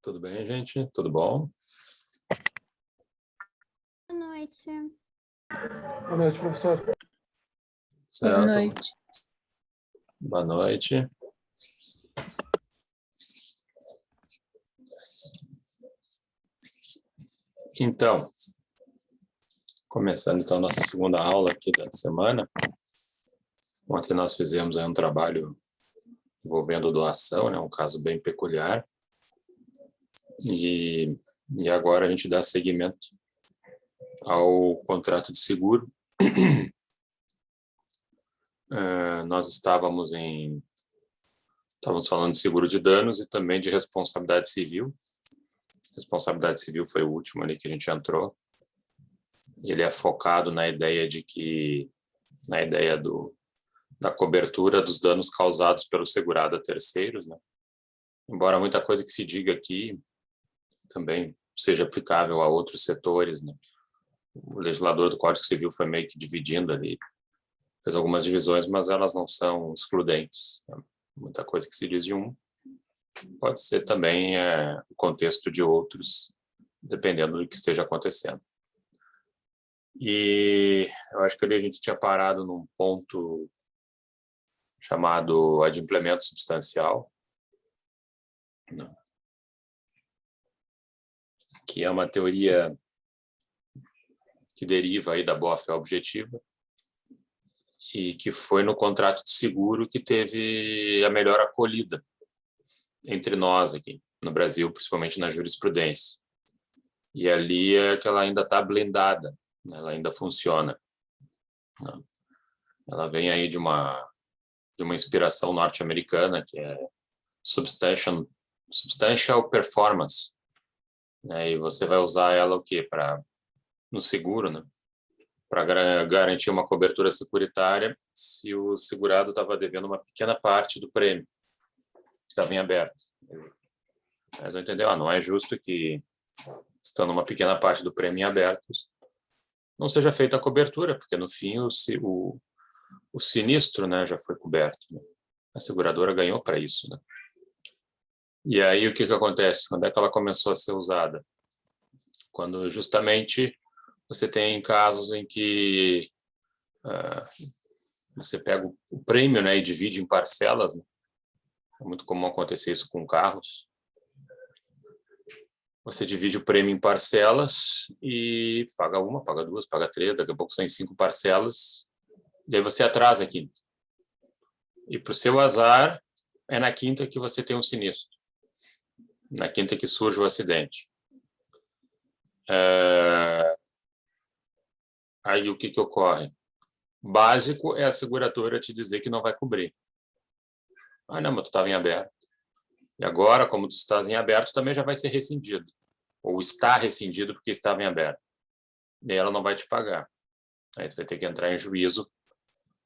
Tudo bem, gente? Tudo bom? Boa noite. Boa noite, professor. Certo. Boa noite. Boa noite. Então, começando então a nossa segunda aula aqui da semana. Ontem nós fizemos aí um trabalho envolvendo doação, né? Um caso bem peculiar. E agora a gente dá seguimento ao contrato de seguro. Nós estávamos falando de seguro de danos e também de responsabilidade civil. Responsabilidade civil foi o último ali que a gente entrou. Ele é focado na ideia da cobertura dos danos causados pelo segurado a terceiros, né? Embora muita coisa que se diga aqui também seja aplicável a outros setores, né? O legislador do Código Civil foi meio que dividindo ali, fez algumas divisões, mas elas não são excludentes, né? Muita coisa que se diz de um pode ser também o contexto de outros, dependendo do que esteja acontecendo. E eu acho que ali a gente tinha parado num ponto chamado adimplemento substancial, né? Que é uma teoria que deriva aí da boa-fé objetiva e que foi no contrato de seguro que teve a melhor acolhida entre nós aqui no Brasil, principalmente na jurisprudência. E ali é que ela ainda está blindada, né? Ela ainda funciona, né? Ela vem aí de uma inspiração norte-americana, que é substantial performance, né? E você vai usar ela o quê? No seguro, né? Para garantir uma cobertura securitária se o segurado estava devendo uma pequena parte do prêmio que estava em aberto. Mas vão entender, não é justo que, estando uma pequena parte do prêmio em aberto, não seja feita a cobertura, porque no fim o sinistro, né, já foi coberto, né? A seguradora ganhou para isso, né? E aí o que acontece? Quando é que ela começou a ser usada? Quando justamente você tem casos em que você pega o prêmio, né, e divide em parcelas, né? É muito comum acontecer isso com carros. Você divide o prêmio em parcelas e paga uma, paga duas, paga três, daqui a pouco são em 5 parcelas, daí você atrasa a quinta. E para o seu azar, é na quinta que você tem um sinistro. Na quinta que surge o acidente. Aí o que ocorre? Básico é a seguradora te dizer que não vai cobrir. Não, mas tu estava em aberto. E agora, como tu estás em aberto, também já vai ser rescindido. Ou está rescindido porque estava em aberto. Daí ela não vai te pagar. Aí tu vai ter que entrar em juízo,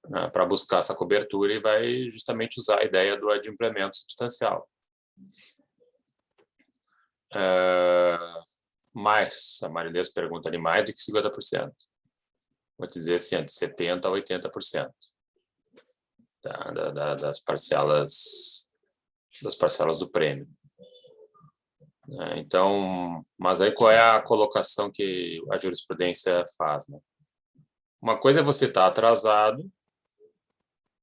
né, para buscar essa cobertura e vai justamente usar a ideia do adimplemento substancial. Mais, a Marilês pergunta ali, mais do que 50%. Vou dizer assim, de 70% a 80%. Das parcelas do prêmio. Então, mas aí qual é a colocação que a jurisprudência faz, né? Uma coisa é você estar atrasado,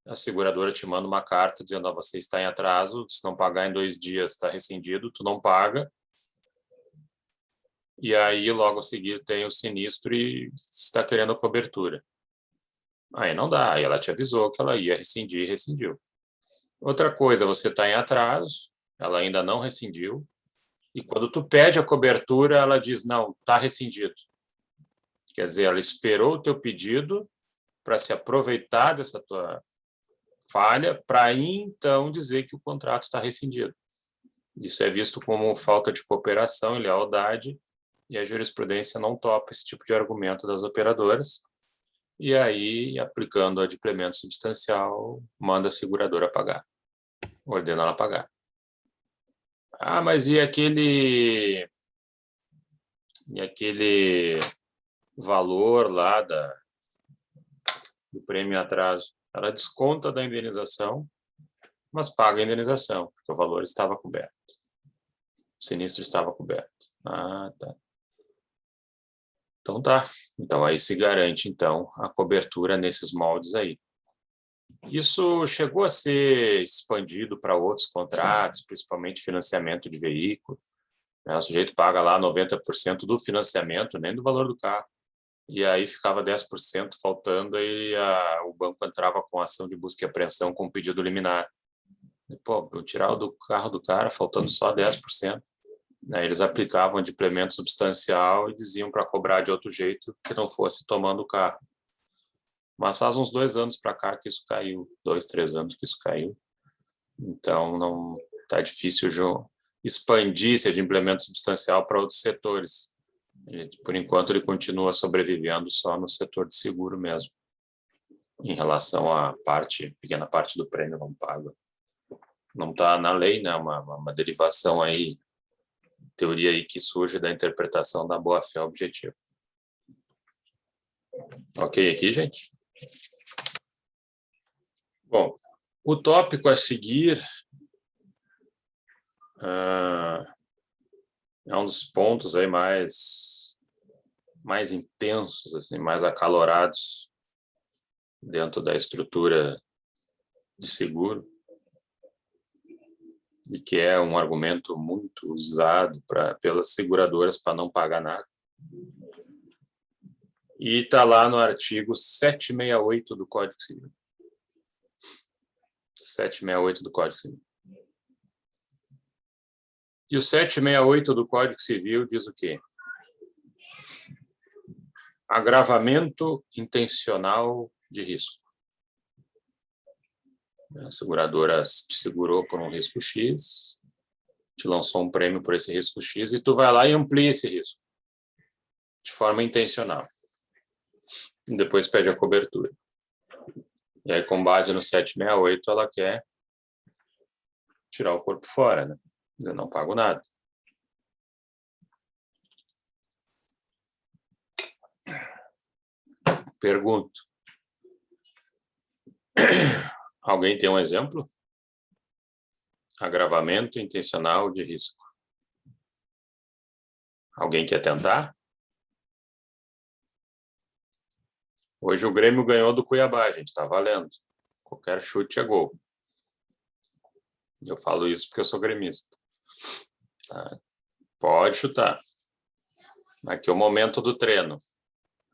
a seguradora te manda uma carta dizendo, você está em atraso, se não pagar em 2 dias está rescindido, tu não paga, e aí logo a seguir tem o sinistro e está querendo cobertura. Aí não dá, aí ela te avisou que ela ia rescindir e rescindiu. Outra coisa, você está em atraso, ela ainda não rescindiu, e quando tu pede a cobertura, ela diz, não, está rescindido. Quer dizer, ela esperou o teu pedido para se aproveitar dessa tua falha, para aí, então, dizer que o contrato está rescindido. Isso é visto como falta de cooperação e lealdade, e a jurisprudência não topa esse tipo de argumento das operadoras, e aí, aplicando o adimplemento substancial, manda a seguradora pagar, ordena ela pagar. Ah, mas e aquele valor lá do prêmio em atraso? Ela desconta da indenização, mas paga a indenização, porque o valor estava coberto. O sinistro estava coberto. Ah, tá. Então tá. Então aí se garante então a cobertura nesses moldes aí. Isso chegou a ser expandido para outros contratos, principalmente financiamento de veículo. O sujeito paga lá 90% do financiamento, nem do valor do carro. E aí ficava 10% faltando, aí o banco entrava com ação de busca e apreensão com pedido liminar. E, pô, eu tirava do carro do cara faltando só 10%. Aí eles aplicavam adimplemento substancial e diziam para cobrar de outro jeito que não fosse tomando o carro. Mas faz uns 2 anos para cá que isso caiu, 2, 3 anos que isso caiu. Então, não está difícil expandir esse adimplemento substancial para outros setores. Por enquanto, ele continua sobrevivendo só no setor de seguro mesmo, em relação à pequena parte do prêmio não paga. Não está na lei, né? Uma derivação aí, teoria aí que surge da interpretação da boa-fé objetiva. Ok aqui, gente? Bom, o tópico a seguir é um dos pontos aí mais intensos, assim, mais acalorados dentro da estrutura de seguro, e que é um argumento muito usado pelas seguradoras para não pagar nada. E está lá no artigo 768 do Código Civil. 768 do Código Civil. E o 768 do Código Civil diz o quê? Agravamento intencional de risco. A seguradora te segurou por um risco X, te lançou um prêmio por esse risco X, e tu vai lá e amplia esse risco, de forma intencional. E depois pede a cobertura. E aí, com base no 768, ela quer tirar o corpo fora, né? Eu não pago nada. Pergunto. Alguém tem um exemplo? Agravamento intencional de risco. Alguém quer tentar? Hoje o Grêmio ganhou do Cuiabá, gente, está valendo. Qualquer chute é gol. Eu falo isso porque eu sou gremista. Tá? Pode chutar. Aqui é o momento do treino.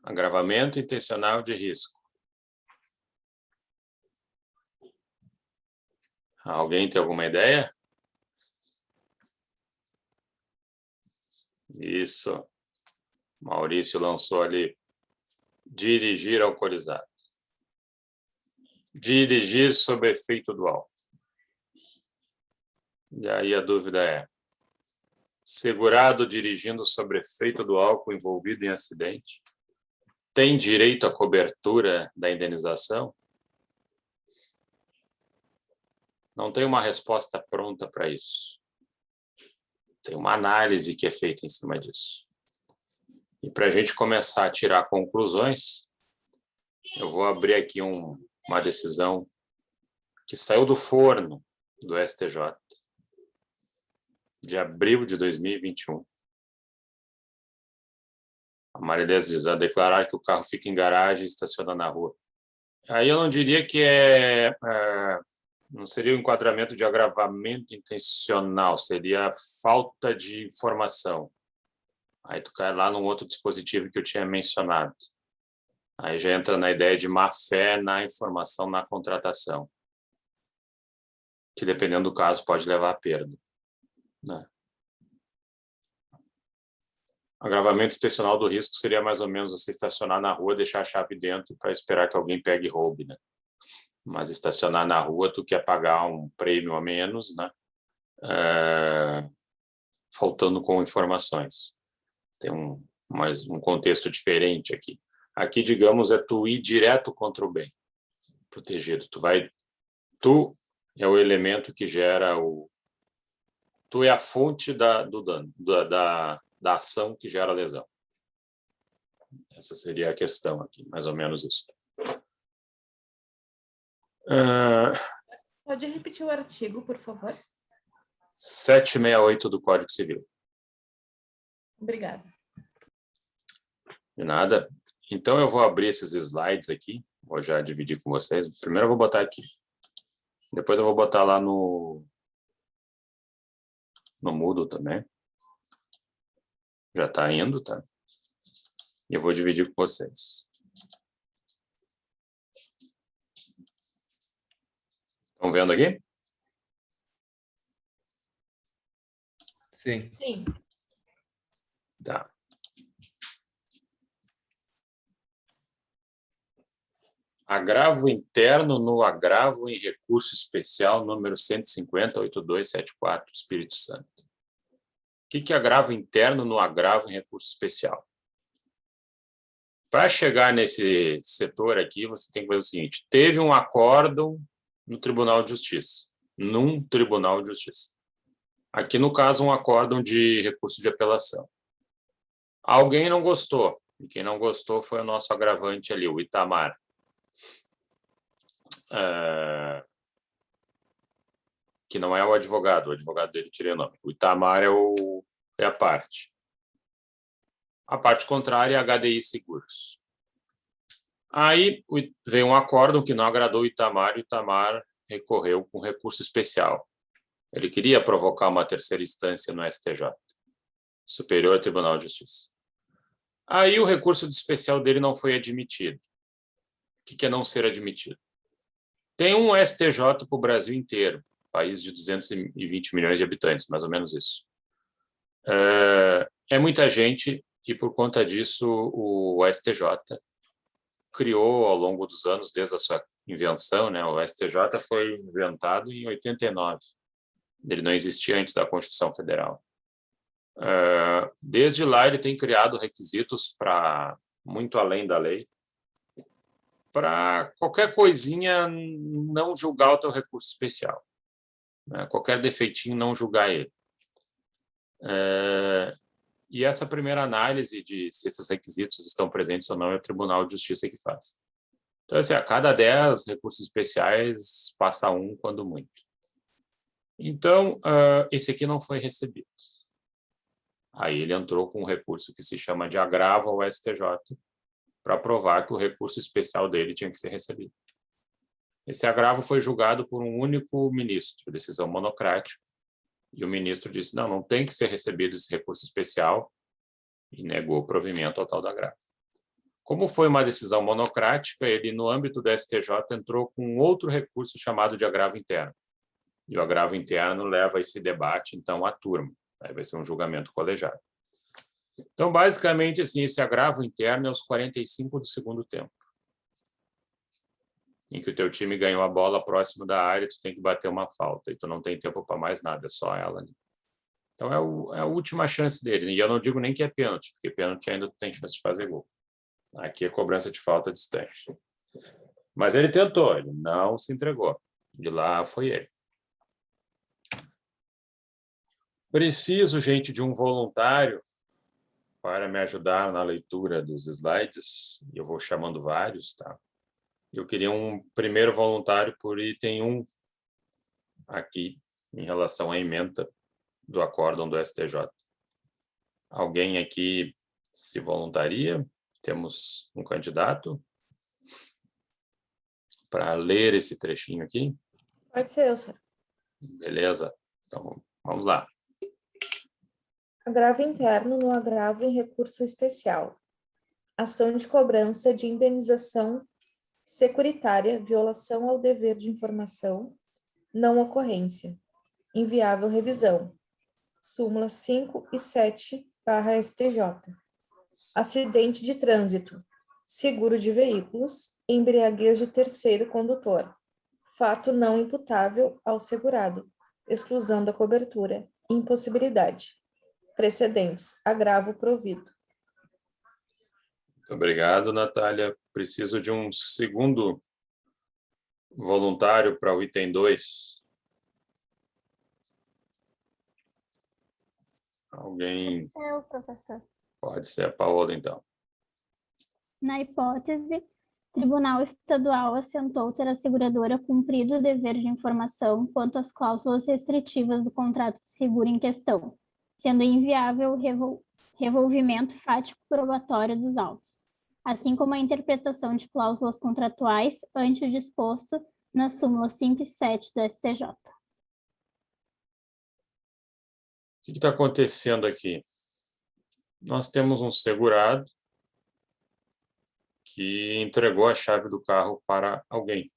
Agravamento intencional de risco. Alguém tem alguma ideia? Isso. Maurício lançou ali. Dirigir alcoolizado. Dirigir sob efeito do álcool. E aí a dúvida é: segurado dirigindo sob efeito do álcool envolvido em acidente tem direito à cobertura da indenização? Não tem uma resposta pronta para isso. Tem uma análise que é feita em cima disso. E para a gente começar a tirar conclusões, eu vou abrir aqui uma decisão que saiu do forno do STJ, de abril de 2021. A Marilés diz: a declarar que o carro fica em garagem e estaciona na rua. Aí eu não diria que não seria o enquadramento de agravamento intencional, seria falta de informação. Aí tu cai lá num outro dispositivo que eu tinha mencionado. Aí já entra na ideia de má-fé na informação na contratação, que dependendo do caso pode levar a perda, né? Agravamento intencional do risco seria mais ou menos você estacionar na rua, deixar a chave dentro para esperar que alguém pegue e roube, né? Mas estacionar na rua, tu quer pagar um prêmio a menos, né? Faltando com informações. Tem um contexto diferente aqui. Aqui, digamos, é tu ir direto contra o bem protegido. Tu é o elemento que gera Tu é a fonte do dano, da ação que gera a lesão. Essa seria a questão aqui, mais ou menos isso. Pode repetir o artigo, por favor? 768 do Código Civil. Obrigada. De nada. Então, eu vou abrir esses slides aqui. Vou já dividir com vocês. Primeiro eu vou botar aqui. Depois eu vou botar lá no Moodle também. Já está indo, tá? E eu vou dividir com vocês. Estão vendo aqui? Sim. Sim. Tá. Agravo interno no agravo em recurso especial número 150.8274, Espírito Santo. O que é agravo interno no agravo em recurso especial? Para chegar nesse setor aqui, você tem que fazer o seguinte: teve um acórdão no Tribunal de Justiça, num Tribunal de Justiça. Aqui, no caso, um acórdão de recurso de apelação. Alguém não gostou, e quem não gostou foi o nosso agravante ali, o Itamar. Que não é o advogado dele tirei o nome. O Itamar é a parte. A parte contrária é a HDI Seguros. Aí veio um acórdão que não agradou o Itamar recorreu com recurso especial. Ele queria provocar uma terceira instância no STJ, Superior Tribunal de Justiça. Aí o recurso especial dele não foi admitido. O que é não ser admitido? Tem um STJ para o Brasil inteiro, país de 220 milhões de habitantes, mais ou menos isso. É muita gente e, por conta disso, o STJ criou, ao longo dos anos, desde a sua invenção, né? O STJ foi inventado em 89. Ele não existia antes da Constituição Federal. Desde lá, ele tem criado requisitos para muito além da lei, para qualquer coisinha não julgar o teu recurso especial. Né? Qualquer defeitinho, não julgar ele. E essa primeira análise de se esses requisitos estão presentes ou não é o Tribunal de Justiça que faz. Então, assim, a cada 10 recursos especiais, passa um, quando muito. Então, esse aqui não foi recebido. Aí ele entrou com um recurso que se chama de agravo ao STJ, para provar que o recurso especial dele tinha que ser recebido. Esse agravo foi julgado por um único ministro, decisão monocrática, e o ministro disse, não tem que ser recebido esse recurso especial, e negou o provimento ao tal do agravo. Como foi uma decisão monocrática, ele, no âmbito do STJ, entrou com outro recurso chamado de agravo interno. E o agravo interno leva esse debate, então, à turma. Aí vai ser um julgamento colegiado. Então, basicamente, assim, esse agravo interno é os 45 do segundo tempo, em que o teu time ganhou a bola próximo da área, tu tem que bater uma falta, e tu não tem tempo para mais nada, é só ela ali. Então, é a última chance dele. E eu não digo nem que é pênalti, porque pênalti ainda tu tem chance de fazer gol. Aqui é cobrança de falta distante. Mas ele tentou, ele não se entregou. De lá foi ele. Preciso, gente, de um voluntário para me ajudar na leitura dos slides. Eu vou chamando vários, tá? Eu queria um primeiro voluntário por item 1 aqui, em relação à ementa do acórdão do STJ. Alguém aqui se voluntaria? Temos um candidato para ler esse trechinho aqui? Pode ser eu, senhor. Beleza. Então, vamos lá. Agravo interno no agravo em recurso especial. Ação de cobrança de indenização securitária, violação ao dever de informação, não ocorrência. Inviável revisão. Súmula 5 e 7/STJ. Acidente de trânsito. Seguro de veículos. Embriaguez de terceiro condutor. Fato não imputável ao segurado. Exclusão da cobertura. Impossibilidade. Precedentes. Agravo provido. Muito obrigado, Natália. Preciso de um segundo voluntário para o item 2. Alguém? Eu, professor. Pode ser a Paola, então. Na hipótese, o Tribunal Estadual assentou ter a seguradora cumprido o dever de informação quanto às cláusulas restritivas do contrato de seguro em questão, sendo inviável o revolvimento fático probatório dos autos, assim como a interpretação de cláusulas contratuais ante o disposto na súmula 5 e 7 do STJ. O que está acontecendo aqui? Nós temos um segurado que entregou a chave do carro para alguém.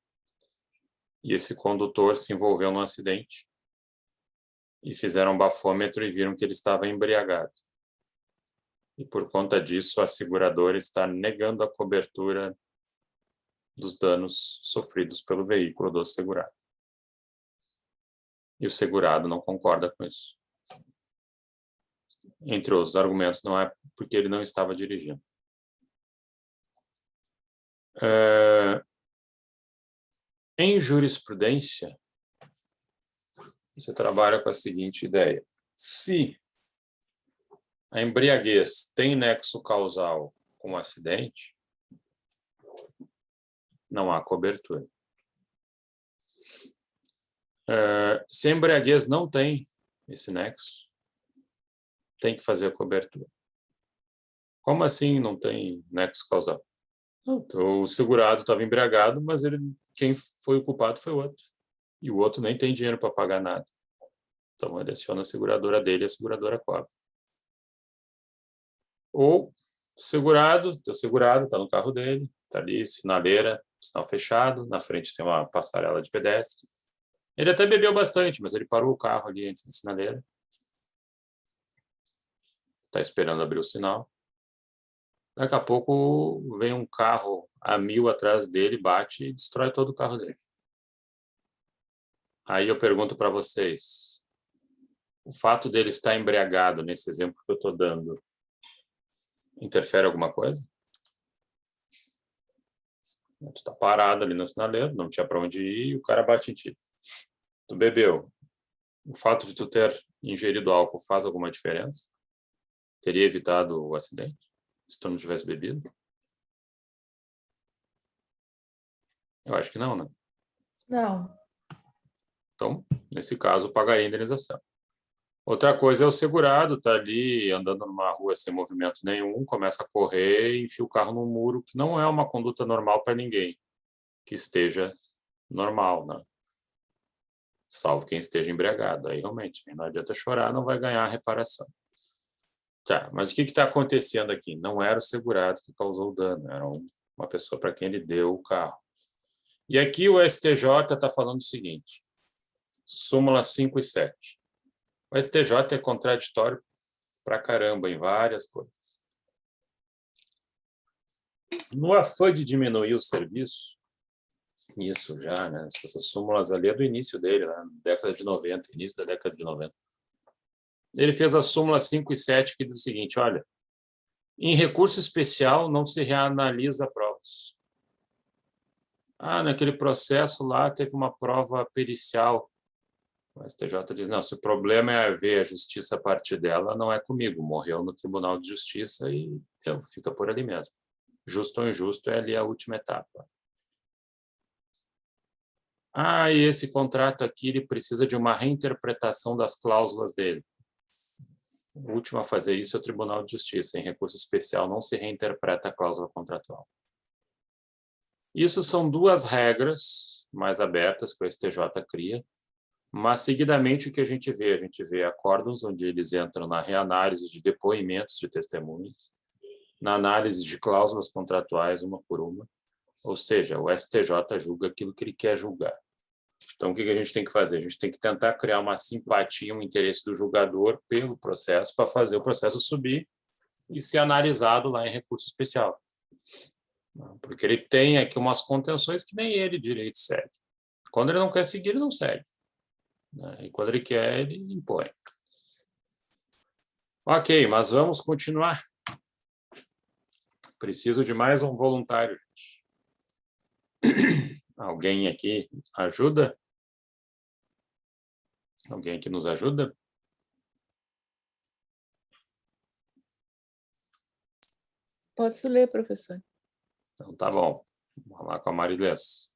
E esse condutor se envolveu num acidente. E fizeram um bafômetro e viram que ele estava embriagado. E por conta disso, a seguradora está negando a cobertura dos danos sofridos pelo veículo do segurado. E o segurado não concorda com isso. Entre os argumentos, não é porque ele não estava dirigindo. Em jurisprudência, você trabalha com a seguinte ideia. Se a embriaguez tem nexo causal com o acidente, não há cobertura. Se a embriaguez não tem esse nexo, tem que fazer a cobertura. Como assim não tem nexo causal? Então, o segurado estava embriagado, mas quem foi o culpado foi o outro. E o outro nem tem dinheiro para pagar nada. Então, ele aciona a seguradora dele e a seguradora cobre. Ou teu segurado está no carro dele, está ali, sinaleira, sinal fechado, na frente tem uma passarela de pedestre. Ele até bebeu bastante, mas ele parou o carro ali antes da sinaleira. Está esperando abrir o sinal. Daqui a pouco vem um carro a 1000 atrás dele, bate e destrói todo o carro dele. Aí eu pergunto para vocês, o fato dele estar embriagado, nesse exemplo que eu estou dando, interfere alguma coisa? Tu está parado ali na sinaleira, não tinha para onde ir e o cara bate em ti. Tu bebeu. O fato de tu ter ingerido álcool faz alguma diferença? Teria evitado o acidente se tu não tivesse bebido? Eu acho que não, né? Não. Então, nesse caso, pagaria a indenização. Outra coisa é o segurado, tá ali andando numa rua sem movimento nenhum, começa a correr e enfia o carro num muro, que não é uma conduta normal para ninguém que esteja normal, né? Salvo quem esteja embriagado. Aí, realmente, não adianta chorar, não vai ganhar a reparação. Tá, mas o que está acontecendo aqui? Não era o segurado que causou o dano, era uma pessoa para quem ele deu o carro. E aqui o STJ está falando o seguinte, súmula 5 e 7. O STJ é contraditório pra caramba em várias coisas. No afã de diminuir o serviço, isso já, né? Essas súmulas ali é do início dele, na década de 90, início da década de 90. Ele fez a súmula 5 e 7 que diz o seguinte, olha, em recurso especial não se reanalisa provas. Naquele processo lá teve uma prova pericial. O STJ diz, não, se o problema é ver a justiça a partir dela, não é comigo. Morreu no Tribunal de Justiça e fica por ali mesmo. Justo ou injusto é ali a última etapa. E esse contrato aqui ele precisa de uma reinterpretação das cláusulas dele. O último a fazer isso é o Tribunal de Justiça. Em recurso especial não se reinterpreta a cláusula contratual. Isso são duas regras mais abertas que o STJ cria, mas seguidamente o que a gente vê acórdãos onde eles entram na reanálise de depoimentos de testemunhas, na análise de cláusulas contratuais uma por uma, ou seja, o STJ julga aquilo que ele quer julgar. Então, o que a gente tem que fazer? A gente tem que tentar criar uma simpatia, um interesse do julgador pelo processo para fazer o processo subir e ser analisado lá em recurso especial. Porque ele tem aqui umas contenções que nem ele direito segue. Quando ele não quer seguir, ele não segue. E quando ele quer, ele impõe. Ok, mas vamos continuar. Preciso de mais um voluntário, gente. Alguém aqui ajuda? Alguém aqui nos ajuda? Posso ler, professor? Então, tá bom. Vamos lá com a Marilés.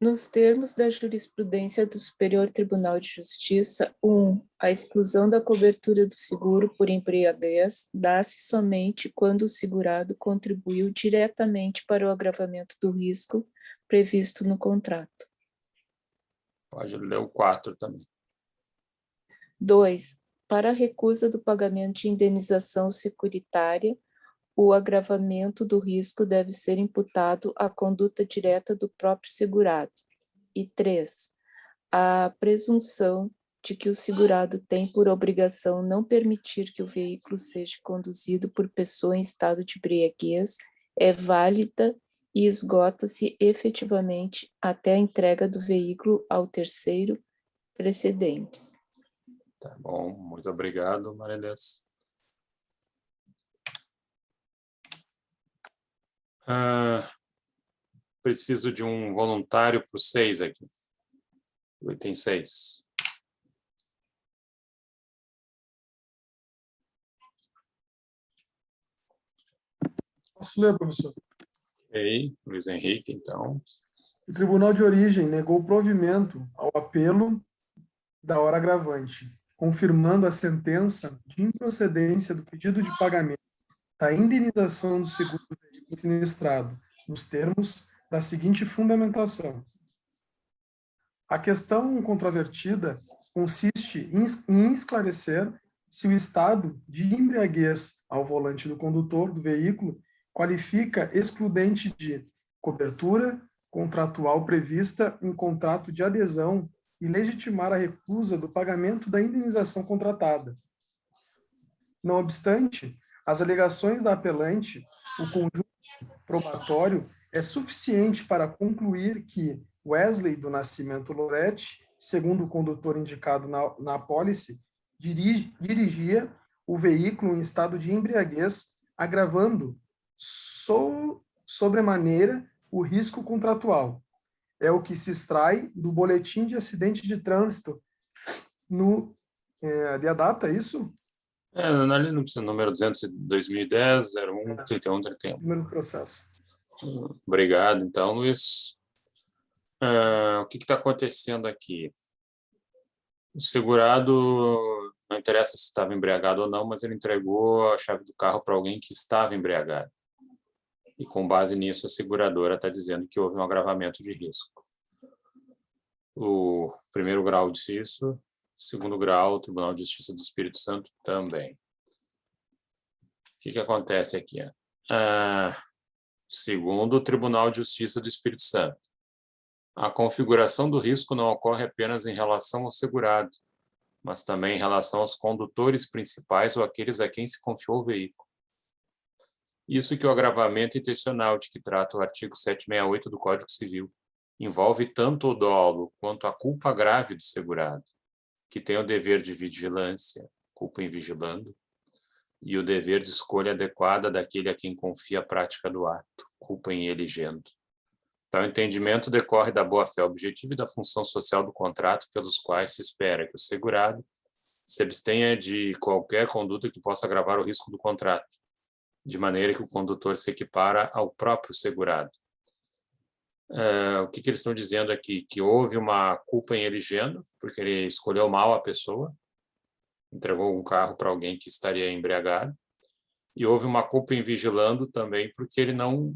Nos termos da jurisprudência do Superior Tribunal de Justiça, 1. A exclusão da cobertura do seguro por embriaguez dá-se somente quando o segurado contribuiu diretamente para o agravamento do risco previsto no contrato. Pode ler o 4 também. 2. Para a recusa do pagamento de indenização securitária, o agravamento do risco deve ser imputado à conduta direta do próprio segurado. E 3. A presunção de que o segurado tem por obrigação não permitir que o veículo seja conduzido por pessoa em estado de embriaguez é válida e esgota-se efetivamente até a entrega do veículo ao terceiro precedentes. Tá bom, muito obrigado, Marilés. Preciso de um voluntário para o 6 aqui. O item 6. Posso ler, professor? Ok, Luiz Henrique, então. O Tribunal de Origem negou provimento ao apelo da hora agravante, confirmando a sentença de improcedência do pedido de pagamento da indenização do seguro do veículo sinistrado, nos termos da seguinte fundamentação. A questão controvertida consiste em esclarecer se o estado de embriaguez ao volante do condutor do veículo qualifica excludente de cobertura contratual prevista em contrato de adesão e legitimar a recusa do pagamento da indenização contratada. Não obstante, as alegações da apelante, o conjunto probatório é suficiente para concluir que Wesley do Nascimento Loretti, segundo o condutor indicado na apólice, dirigia o veículo em estado de embriaguez, agravando sobremaneira o risco contratual. É o que se extrai do boletim de acidente de trânsito ali a data, é isso? Ali no número 200 de 2010, 01, 31, 31. Número do processo. Obrigado, então, Luiz. O que está acontecendo aqui? O segurado, não interessa se estava embriagado ou não, mas ele entregou a chave do carro para alguém que estava embriagado. E com base nisso, a seguradora está dizendo que houve um agravamento de risco. O primeiro grau disse isso, segundo grau, o Tribunal de Justiça do Espírito Santo também. O que acontece aqui? Segundo o Tribunal de Justiça do Espírito Santo, a configuração do risco não ocorre apenas em relação ao segurado, mas também em relação aos condutores principais ou aqueles a quem se confiou o veículo. Isso que o agravamento intencional de que trata o artigo 768 do Código Civil envolve tanto o dolo quanto a culpa grave do segurado, que tem o dever de vigilância, culpa em vigilando, e o dever de escolha adequada daquele a quem confia a prática do ato, culpa em eligendo. Tal entendimento decorre da boa-fé objetiva e da função social do contrato, pelos quais se espera que o segurado se abstenha de qualquer conduta que possa agravar o risco do contrato, de maneira que o condutor se equipara ao próprio segurado. O que eles estão dizendo aqui? Que houve uma culpa em eligendo, porque ele escolheu mal a pessoa, entregou um carro para alguém que estaria embriagado, e houve uma culpa em vigilando também, porque ele não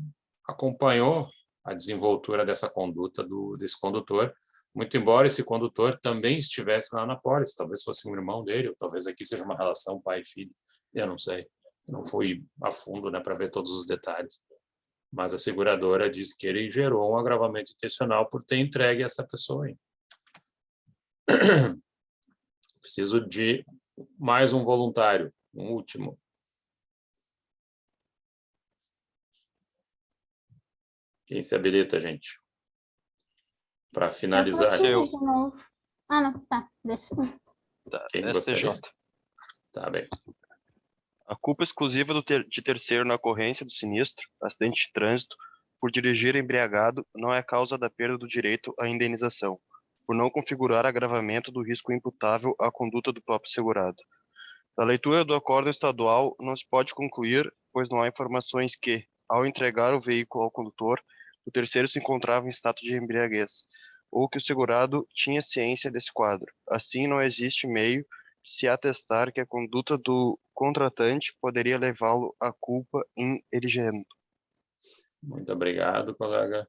acompanhou a desenvoltura dessa conduta desse condutor, muito embora esse condutor também estivesse lá na pólice, talvez fosse um irmão dele, ou talvez aqui seja uma relação pai e filho, eu não sei, não fui a fundo, né, para ver todos os detalhes. Mas a seguradora diz que ele gerou um agravamento intencional por ter entregue essa pessoa aí. Preciso de mais um voluntário, um último. Quem se habilita, gente? Para finalizar. Eu de novo. Não, tá. Deixa. Quem STJ. gostaria? Tá bem. A culpa exclusiva de terceiro na ocorrência do sinistro, acidente de trânsito, por dirigir embriagado, não é causa da perda do direito à indenização, por não configurar agravamento do risco imputável à conduta do próprio segurado. Da leitura do acórdão estadual, não se pode concluir, pois não há informações que, ao entregar o veículo ao condutor, o terceiro se encontrava em estado de embriaguez, ou que o segurado tinha ciência desse quadro. Assim, não existe meio de se atestar que a conduta do contratante poderia levá-lo à culpa in eligendo. Muito obrigado, colega.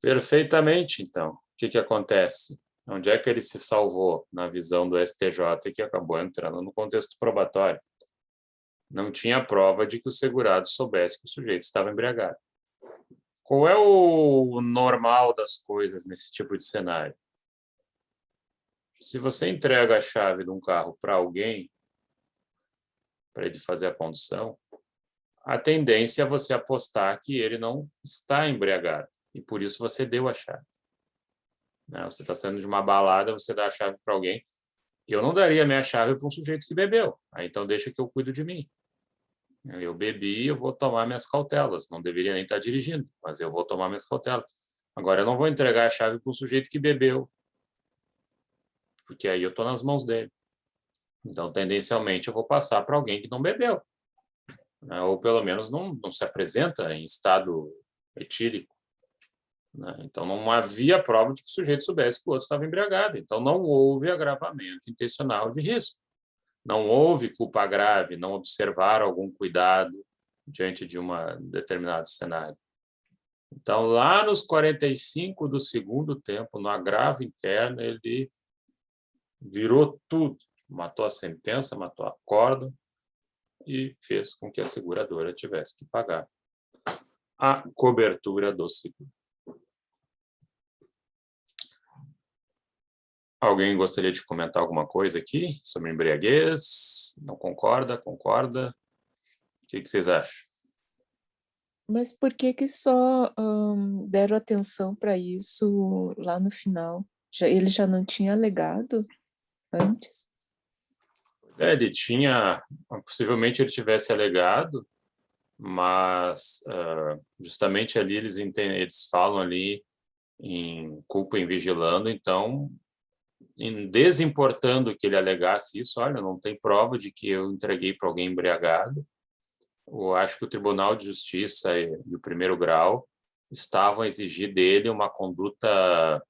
Perfeitamente, então. O que acontece? Onde é que ele se salvou na visão do STJ e que acabou entrando no contexto probatório? Não tinha prova de que o segurado soubesse que o sujeito estava embriagado. Qual é o normal das coisas nesse tipo de cenário? Se você entrega a chave de um carro para alguém, para ele fazer a condução, a tendência é você apostar que ele não está embriagado, e por isso você deu a chave. Você está saindo de uma balada, você dá a chave para alguém. Eu não daria a minha chave para um sujeito que bebeu. Então deixa que eu cuido de mim. Eu bebi, eu vou tomar minhas cautelas. Não deveria nem estar dirigindo, mas eu vou tomar minhas cautelas. Agora, eu não vou entregar a chave para um sujeito que bebeu, porque aí eu estou nas mãos dele. Então, tendencialmente, eu vou passar para alguém que não bebeu, ou pelo menos não se apresenta em estado etílico. Então, não havia prova de que o sujeito soubesse que o outro estava embriagado. Então, não houve agravamento intencional de risco. Não houve culpa grave, não observaram algum cuidado diante de um determinado cenário. Então, lá nos 45 do segundo tempo, no agravo interno, ele virou tudo. Matou a sentença, matou a corda e fez com que a seguradora tivesse que pagar a cobertura do seguro. Alguém gostaria de comentar alguma coisa aqui sobre embriaguez? Não concorda? Concorda? O que vocês acham? Mas por que só deram atenção para isso lá no final? Ele já não tinha alegado antes? Ele tinha, possivelmente ele tivesse alegado, mas justamente ali eles falam ali em culpa em vigilando, então, em desimportando que ele alegasse isso, olha, não tem prova de que eu entreguei para alguém embriagado. Eu acho que o Tribunal de Justiça e o primeiro grau estavam a exigir dele uma conduta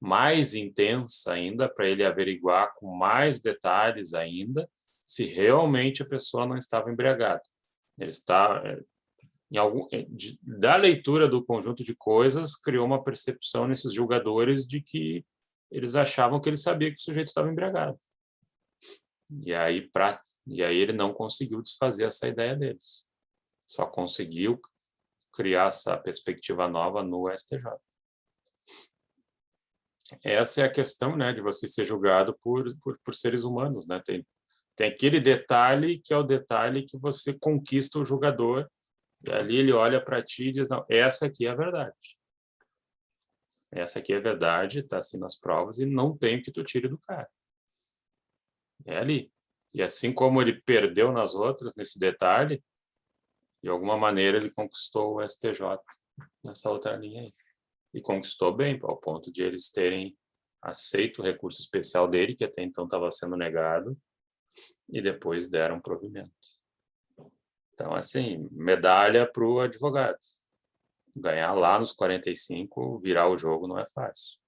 mais intensa ainda, para ele averiguar com mais detalhes ainda se realmente a pessoa não estava embriagada. Ele está, da leitura do conjunto de coisas, criou uma percepção nesses julgadores de que eles achavam que ele sabia que o sujeito estava embriagado. E aí ele não conseguiu desfazer essa ideia deles. Só conseguiu criar essa perspectiva nova no STJ. Essa é a questão, de você ser julgado por seres humanos. Tem aquele detalhe que é o detalhe que você conquista o julgador, e ali ele olha para ti e diz, não, essa aqui é a verdade. Essa aqui é a verdade, está assim nas provas, e não tem o que tu tire do cara. É ali. E assim como ele perdeu nas outras, nesse detalhe, de alguma maneira ele conquistou o STJ nessa outra linha aí. E conquistou bem, ao ponto de eles terem aceito o recurso especial dele, que até então estava sendo negado, e depois deram provimento. Então, assim, medalha para o advogado. Ganhar lá nos 45, virar o jogo não é fácil.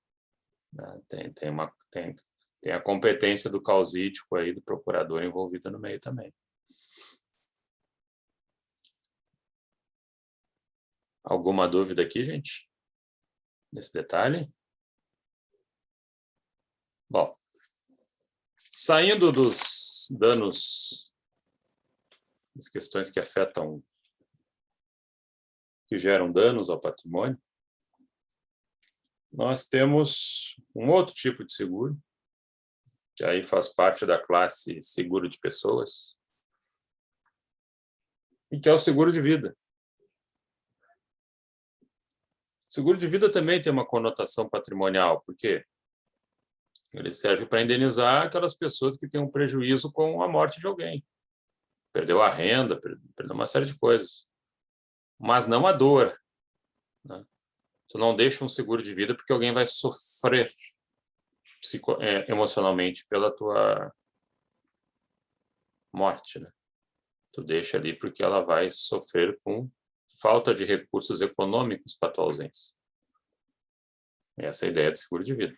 Tem a competência do causídico aí, do procurador envolvido no meio também. Alguma dúvida aqui, gente? Nesse detalhe? Bom, saindo dos danos, das questões que afetam, que geram danos ao patrimônio, nós temos um outro tipo de seguro, que aí faz parte da classe seguro de pessoas, e que é o seguro de vida. O seguro de vida também tem uma conotação patrimonial, porque ele serve para indenizar aquelas pessoas que têm um prejuízo com a morte de alguém. Perdeu a renda, perdeu uma série de coisas. Mas não a dor. Tu não deixa um seguro de vida porque alguém vai sofrer emocionalmente pela tua morte, né? Tu deixa ali porque ela vai sofrer com falta de recursos econômicos para a tua ausência. Essa é a ideia do seguro de vida.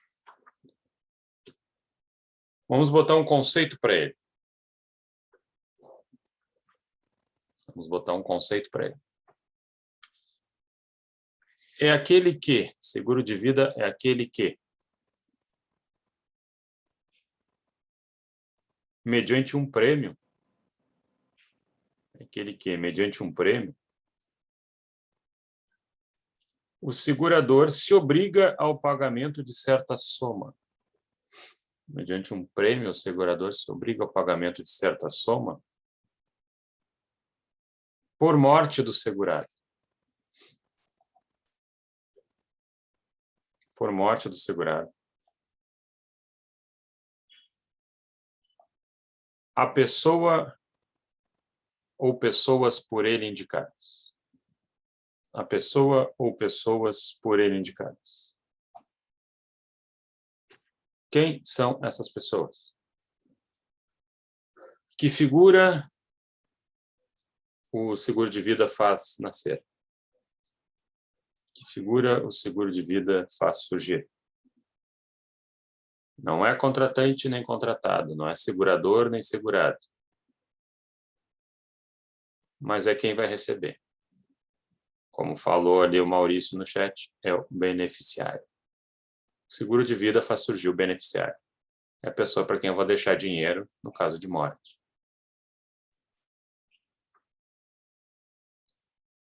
Vamos botar um conceito para ele. Vamos botar um conceito para ele. É aquele que, seguro de vida é aquele que, mediante um prêmio, o segurador se obriga ao pagamento de certa soma. Mediante um prêmio, o segurador se obriga ao pagamento de certa soma por morte do segurado. Por morte do segurado. A pessoa ou pessoas por ele indicadas. A pessoa ou pessoas por ele indicadas. Quem são essas pessoas? Que figura o seguro de vida faz nascer? Que figura o seguro de vida faz surgir? Não é contratante nem contratado, não é segurador nem segurado. Mas é quem vai receber. Como falou ali o Maurício no chat, é o beneficiário. O seguro de vida faz surgir o beneficiário. É a pessoa para quem eu vou deixar dinheiro no caso de morte.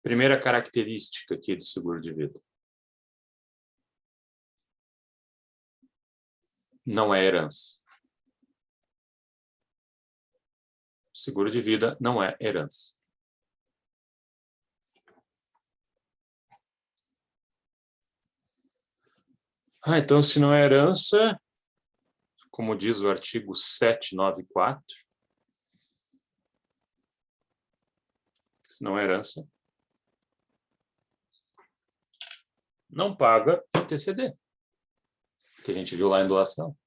Primeira característica aqui do seguro de vida. Não é herança. Seguro de vida não é herança. Então, se não é herança, como diz o artigo 794, se não é herança, não paga ITCD, que a gente viu lá em doação.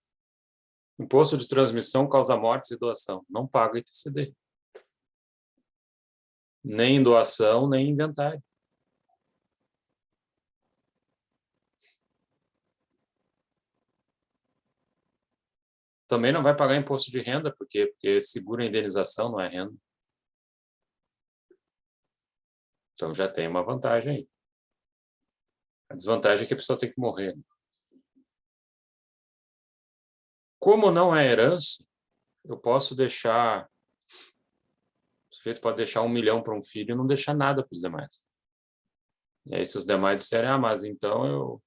Imposto de transmissão causa mortes e doação. Não paga ITCD. Nem em doação, nem em inventário. Também não vai pagar imposto de renda, porque seguro a indenização não é renda. Então já tem uma vantagem aí. A desvantagem é que a pessoa tem que morrer. Como não é herança, eu posso deixar... O sujeito pode deixar 1 milhão para um filho e não deixar nada para os demais. E aí se os demais disserem, mas então eu...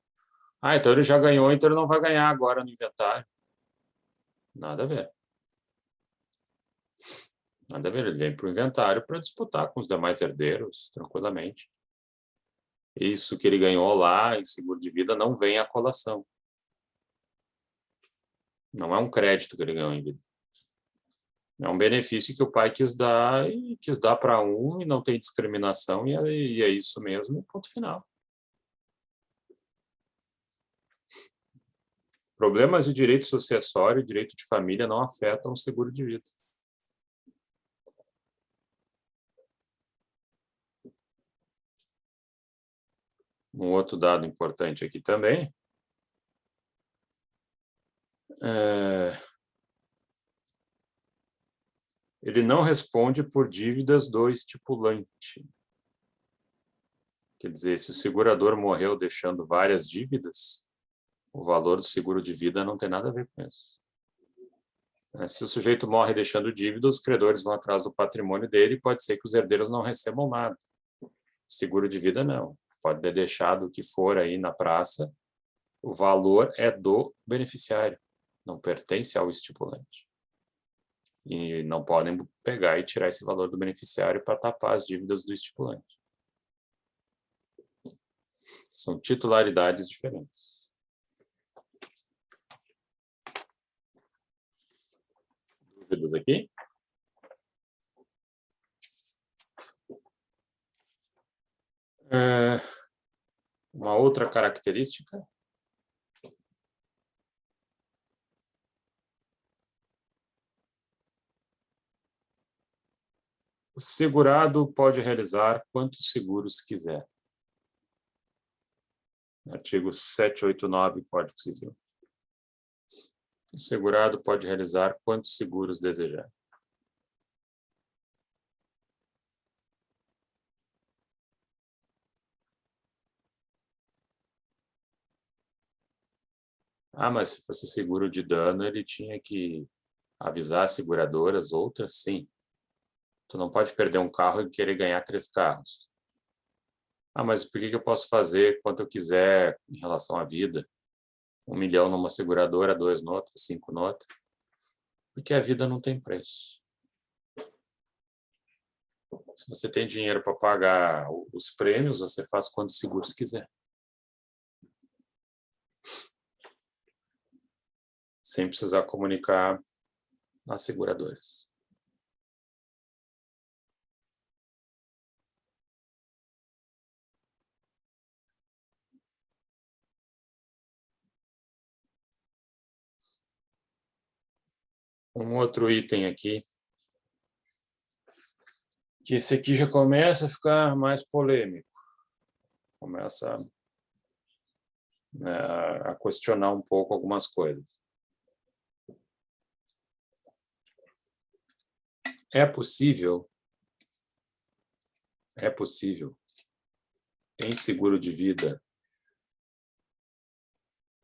então ele já ganhou, então ele não vai ganhar agora no inventário. Nada a ver. Nada a ver, ele vem para o inventário para disputar com os demais herdeiros, tranquilamente. Isso que ele ganhou lá em seguro de vida não vem à colação. Não é um crédito que ele ganhou em vida. É um benefício que o pai quis dar e quis dar para um e não tem discriminação e é isso mesmo, ponto final. Problemas de direito sucessório e direito de família não afetam o seguro de vida. Um outro dado importante aqui também. Ele não responde por dívidas do estipulante. Quer dizer, se o segurador morreu deixando várias dívidas, o valor do seguro de vida não tem nada a ver com isso. Se o sujeito morre deixando dívida, os credores vão atrás do patrimônio dele e pode ser que os herdeiros não recebam nada. Seguro de vida não. Pode ter deixado o que for aí na praça, o valor é do beneficiário, não pertence ao estipulante. E não podem pegar e tirar esse valor do beneficiário para tapar as dívidas do estipulante. São titularidades diferentes. Dúvidas aqui? Uma outra característica O segurado pode realizar quantos seguros quiser. Artigo 789 do Código Civil. O segurado pode realizar quantos seguros desejar. Ah, mas se fosse seguro de dano, ele tinha que avisar as seguradoras, outras sim. Tu não pode perder um carro e querer ganhar 3 carros. Ah, mas por que eu posso fazer quanto eu quiser em relação à vida? 1 milhão numa seguradora, 2 noutra, 5 noutra. Porque a vida não tem preço. Se você tem dinheiro para pagar os prêmios, você faz quantos seguros quiser. Sem precisar comunicar às seguradoras. Um outro item aqui, que esse aqui já começa a ficar mais polêmico. Começa a questionar um pouco algumas coisas. É possível, em seguro de vida,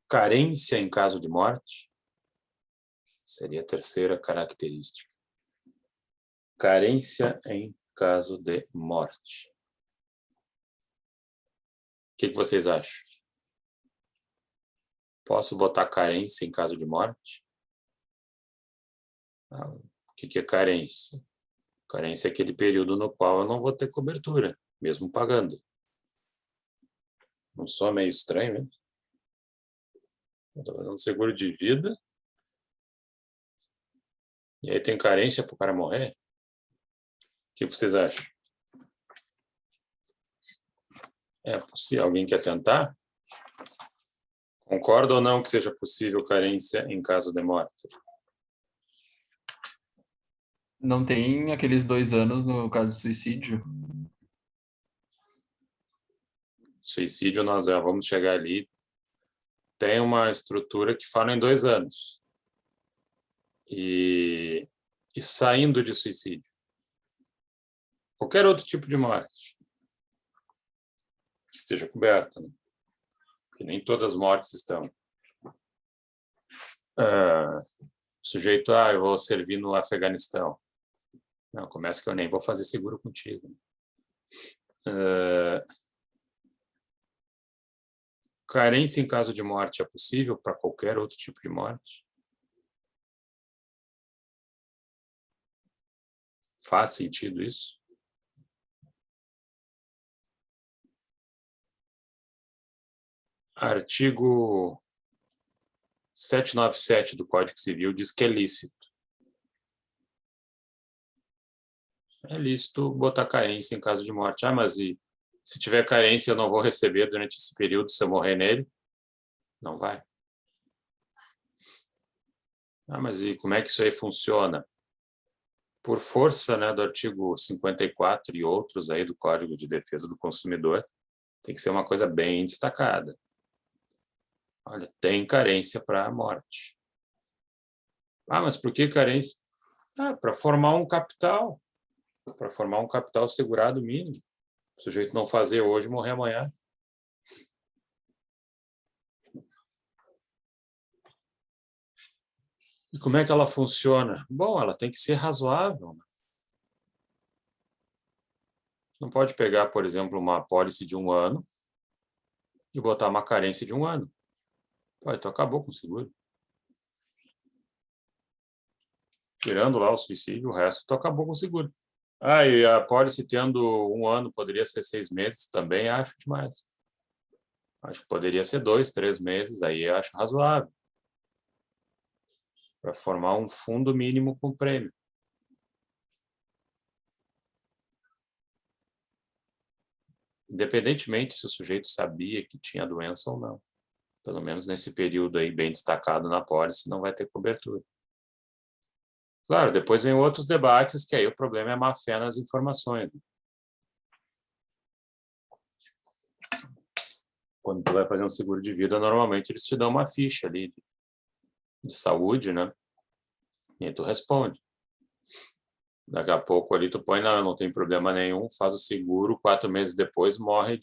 carência em caso de morte? Seria a terceira característica. Carência em caso de morte. O que vocês acham? Posso botar carência em caso de morte? O que é carência? Carência é aquele período no qual eu não vou ter cobertura, mesmo pagando. Não sou meio estranho, né? Eu estou fazendo seguro de vida. E aí tem carência para o cara morrer? O que vocês acham? Se alguém quer tentar? Concorda ou não que seja possível carência em caso de morte? Não tem aqueles 2 anos no caso de suicídio? Suicídio, nós já vamos chegar ali. Tem uma estrutura que fala em 2 anos. E saindo de suicídio. Qualquer outro tipo de morte. Que esteja coberta, né? Que nem todas as mortes estão. Sujeito, eu vou servir no Afeganistão. Não, começa que eu nem vou fazer seguro contigo. Carência em caso de morte é possível para qualquer outro tipo de morte? Faz sentido isso? Artigo 797 do Código Civil diz que é lícito. É lícito botar carência em caso de morte. Mas se tiver carência eu não vou receber durante esse período se eu morrer nele? Não vai. Mas e como é que isso aí funciona? Por força, né, do artigo 54 e outros aí do Código de Defesa do Consumidor, tem que ser uma coisa bem destacada. Olha, tem carência para a morte. Mas por que carência? Para formar um capital. Para formar um capital segurado mínimo. O sujeito não fazer hoje, morrer amanhã. E como é que ela funciona? Bom, ela tem que ser razoável. Não pode pegar, por exemplo, uma apólice de 1 ano e botar uma carência de 1 ano. Então acabou com o seguro. Tirando lá o suicídio, o resto, tu acabou com o seguro. E a apólice tendo 1 ano, poderia ser 6 meses, também acho demais. Acho que poderia ser 2, 3 meses, aí eu acho razoável. Para formar um fundo mínimo com prêmio. Independentemente se o sujeito sabia que tinha doença ou não. Pelo menos nesse período aí bem destacado na apólice, não vai ter cobertura. Claro, depois vem outros debates, que aí o problema é a má-fé nas informações. Quando tu vai fazer um seguro de vida, normalmente eles te dão uma ficha ali de saúde, né? E aí tu responde. Daqui a pouco ali tu põe, não tem problema nenhum, faz o seguro, 4 meses depois morre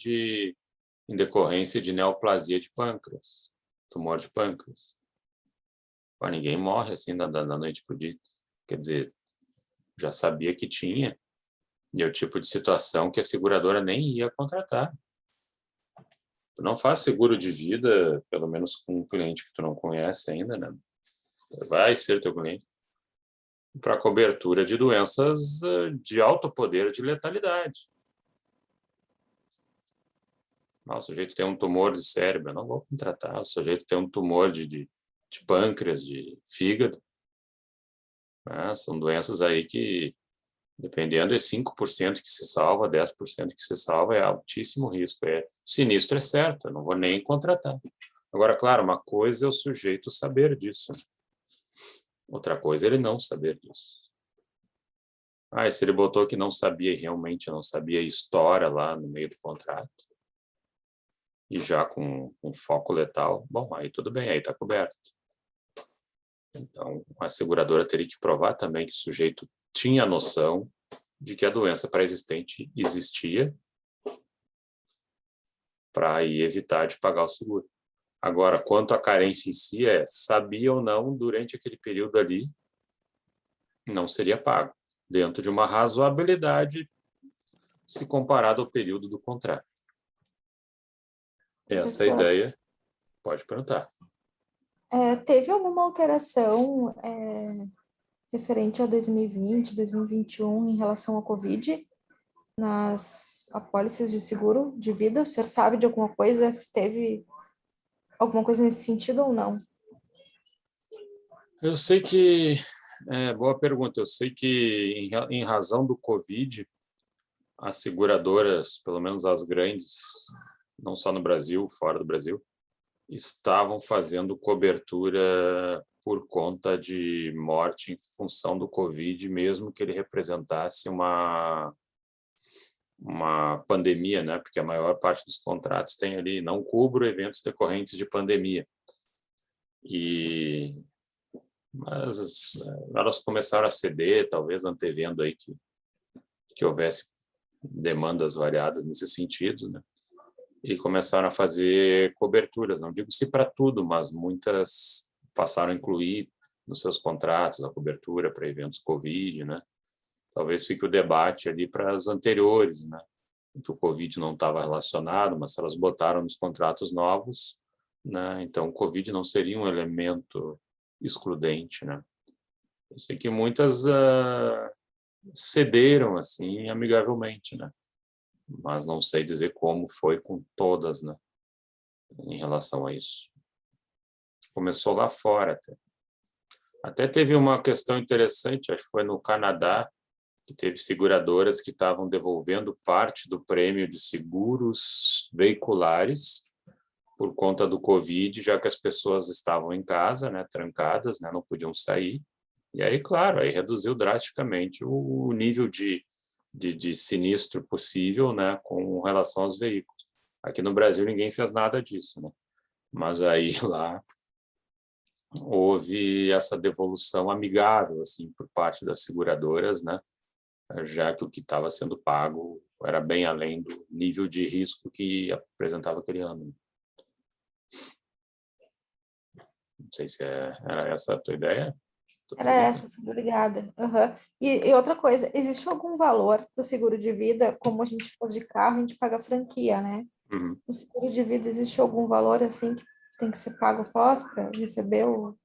em decorrência de neoplasia de pâncreas, tumor de pâncreas. Mas ninguém morre assim da noite pro dia. Quer dizer, já sabia que tinha, e é o tipo de situação que a seguradora nem ia contratar. Tu não faz seguro de vida, pelo menos com um cliente que tu não conhece ainda, né? Vai ser teu cliente, para cobertura de doenças de alto poder de letalidade. O sujeito tem um tumor de cérebro, eu não vou contratar. O sujeito tem um tumor de pâncreas, de fígado. São doenças aí que, dependendo, é 5% que se salva, 10% que se salva, é altíssimo risco. Sinistro é certo, eu não vou nem contratar. Agora, claro, uma coisa é o sujeito saber disso. Outra coisa é ele não saber disso. E se ele botou que não sabia e realmente não sabia a história lá no meio do contrato, e já com foco letal, bom, aí tudo bem, aí está coberto. Então, a seguradora teria que provar também que o sujeito tinha noção de que a doença pré-existente existia para aí evitar de pagar o seguro. Agora, quanto à carência em si, sabia ou não, durante aquele período ali, não seria pago, dentro de uma razoabilidade se comparado ao período do contrato. Essa é a ideia. Pode perguntar. Teve alguma alteração referente a 2020, 2021 em relação ao Covid nas apólices de seguro de vida? O senhor sabe de alguma coisa? Se teve alguma coisa nesse sentido ou não? Eu sei que... boa pergunta. Eu sei que, em razão do Covid, as seguradoras, pelo menos as grandes, não só no Brasil, fora do Brasil, estavam fazendo cobertura por conta de morte em função do Covid, mesmo que ele representasse uma pandemia, né? Porque a maior parte dos contratos tem ali, não cubro eventos decorrentes de pandemia. Mas elas começaram a ceder, talvez antevendo aí que houvesse demandas variadas nesse sentido, né? E começaram a fazer coberturas, não digo se para tudo, mas muitas passaram a incluir nos seus contratos a cobertura para eventos Covid, né? Talvez fique o debate ali para as anteriores, né? Em que o Covid não estava relacionado, mas se elas botaram nos contratos novos, né? Então o Covid não seria um elemento excludente, né? Eu sei que muitas cederam assim amigavelmente, né? Mas não sei dizer como foi com todas, né, em relação a isso. Começou lá fora até. Até teve uma questão interessante, acho que foi no Canadá, que teve seguradoras que estavam devolvendo parte do prêmio de seguros veiculares por conta do Covid, já que as pessoas estavam em casa, né, trancadas, né, não podiam sair. E aí, claro, aí reduziu drasticamente o nível de sinistro possível, né, com relação aos veículos. Aqui no Brasil ninguém fez nada disso, né? Mas aí lá houve essa devolução amigável assim por parte das seguradoras, né? Já que o que estava sendo pago era bem além do nível de risco que apresentava aquele ano. Não sei se era essa a tua ideia. Era essa, obrigada. Uhum. E outra coisa, existe algum valor para o seguro de vida? Como a gente faz de carro, a gente paga franquia, né? Uhum. No seguro de vida, existe algum valor assim que tem que ser pago após para receber o...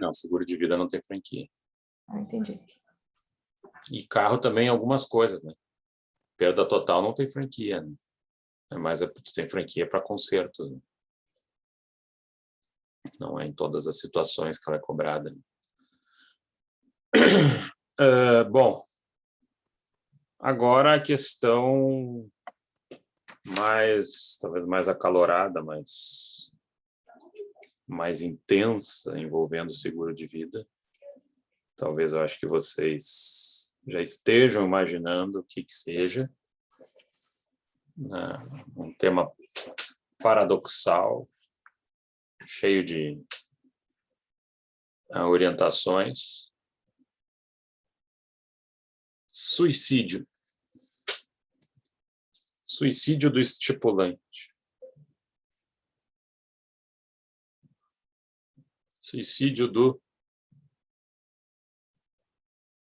Não, seguro de vida não tem franquia. Entendi. E carro também algumas coisas, né? Perda total não tem franquia, né? Mas tu tem franquia para consertos, né? Não é em todas as situações que ela é cobrada. Bom, agora a questão talvez mais acalorada, mais intensa, envolvendo o seguro de vida, Talvez eu acho que vocês já estejam imaginando o que seja. Um tema paradoxal, cheio de orientações. Suicídio. Suicídio do estipulante. Suicídio do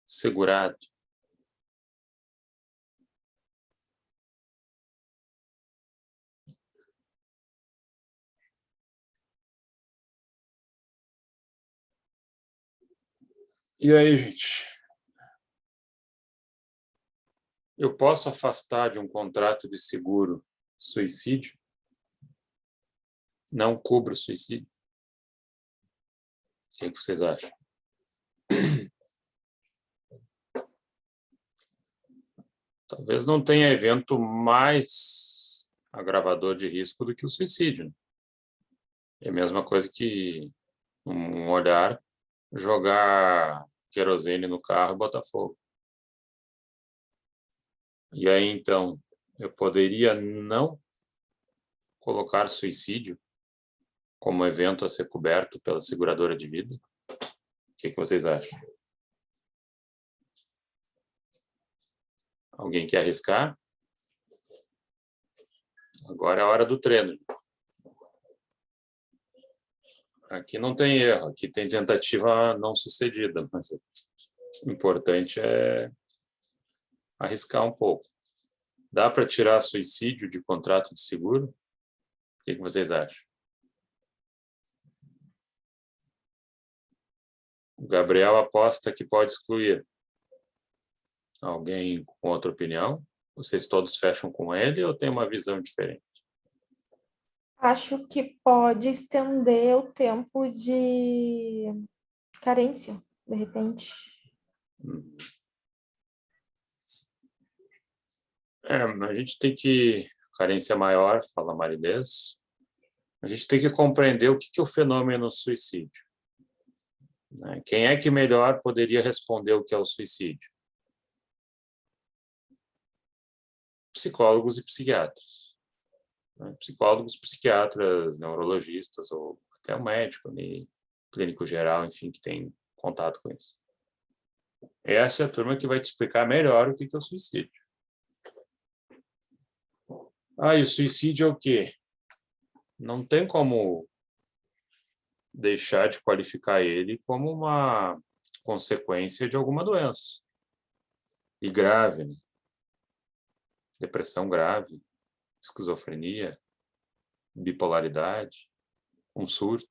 segurado. E aí, gente? Eu posso afastar de um contrato de seguro suicídio? Não cubra o suicídio? O que vocês acham? Talvez não tenha evento mais agravador de risco do que o suicídio. É a mesma coisa que um olhar, jogar querosene no carro e botar fogo. E aí, então, eu poderia não colocar suicídio como evento a ser coberto pela seguradora de vida? O que vocês acham? Alguém quer arriscar? Agora é a hora do treino. Aqui não tem erro, aqui tem tentativa não sucedida, mas o importante é arriscar um pouco. Dá para tirar suicídio de contrato de seguro? O que vocês acham? O Gabriel aposta que pode excluir. Alguém com outra opinião? Vocês todos fecham com ele ou tem uma visão diferente? Acho que pode estender o tempo de carência, de repente. A gente tem que... Carência maior, fala Marilês. A gente tem que compreender o que é o fenômeno suicídio. Quem é que melhor poderia responder o que é o suicídio? Psicólogos e psiquiatras. Psicólogos, psiquiatras, neurologistas, ou até o médico ali, clínico geral, enfim, que tem contato com isso. Essa é a turma que vai te explicar melhor o que é o suicídio. E o suicídio é o quê? Não tem como deixar de qualificar ele como uma consequência de alguma doença. E grave, né? Depressão grave, esquizofrenia, bipolaridade, um surto.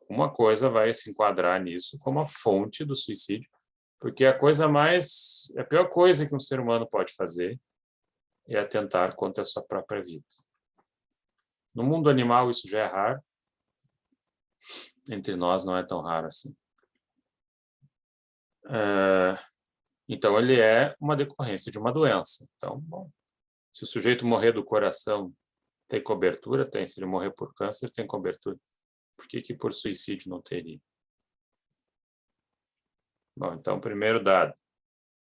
Uma coisa vai se enquadrar nisso como a fonte do suicídio, porque a pior coisa que um ser humano pode fazer é atentar contra a sua própria vida. No mundo animal isso já é raro, entre nós não é tão raro assim. Então ele é uma decorrência de uma doença. Então, bom, se o sujeito morrer do coração, tem cobertura? Tem. Se ele morrer por câncer, tem cobertura. Por que por suicídio não teria? Bom, então, primeiro dado.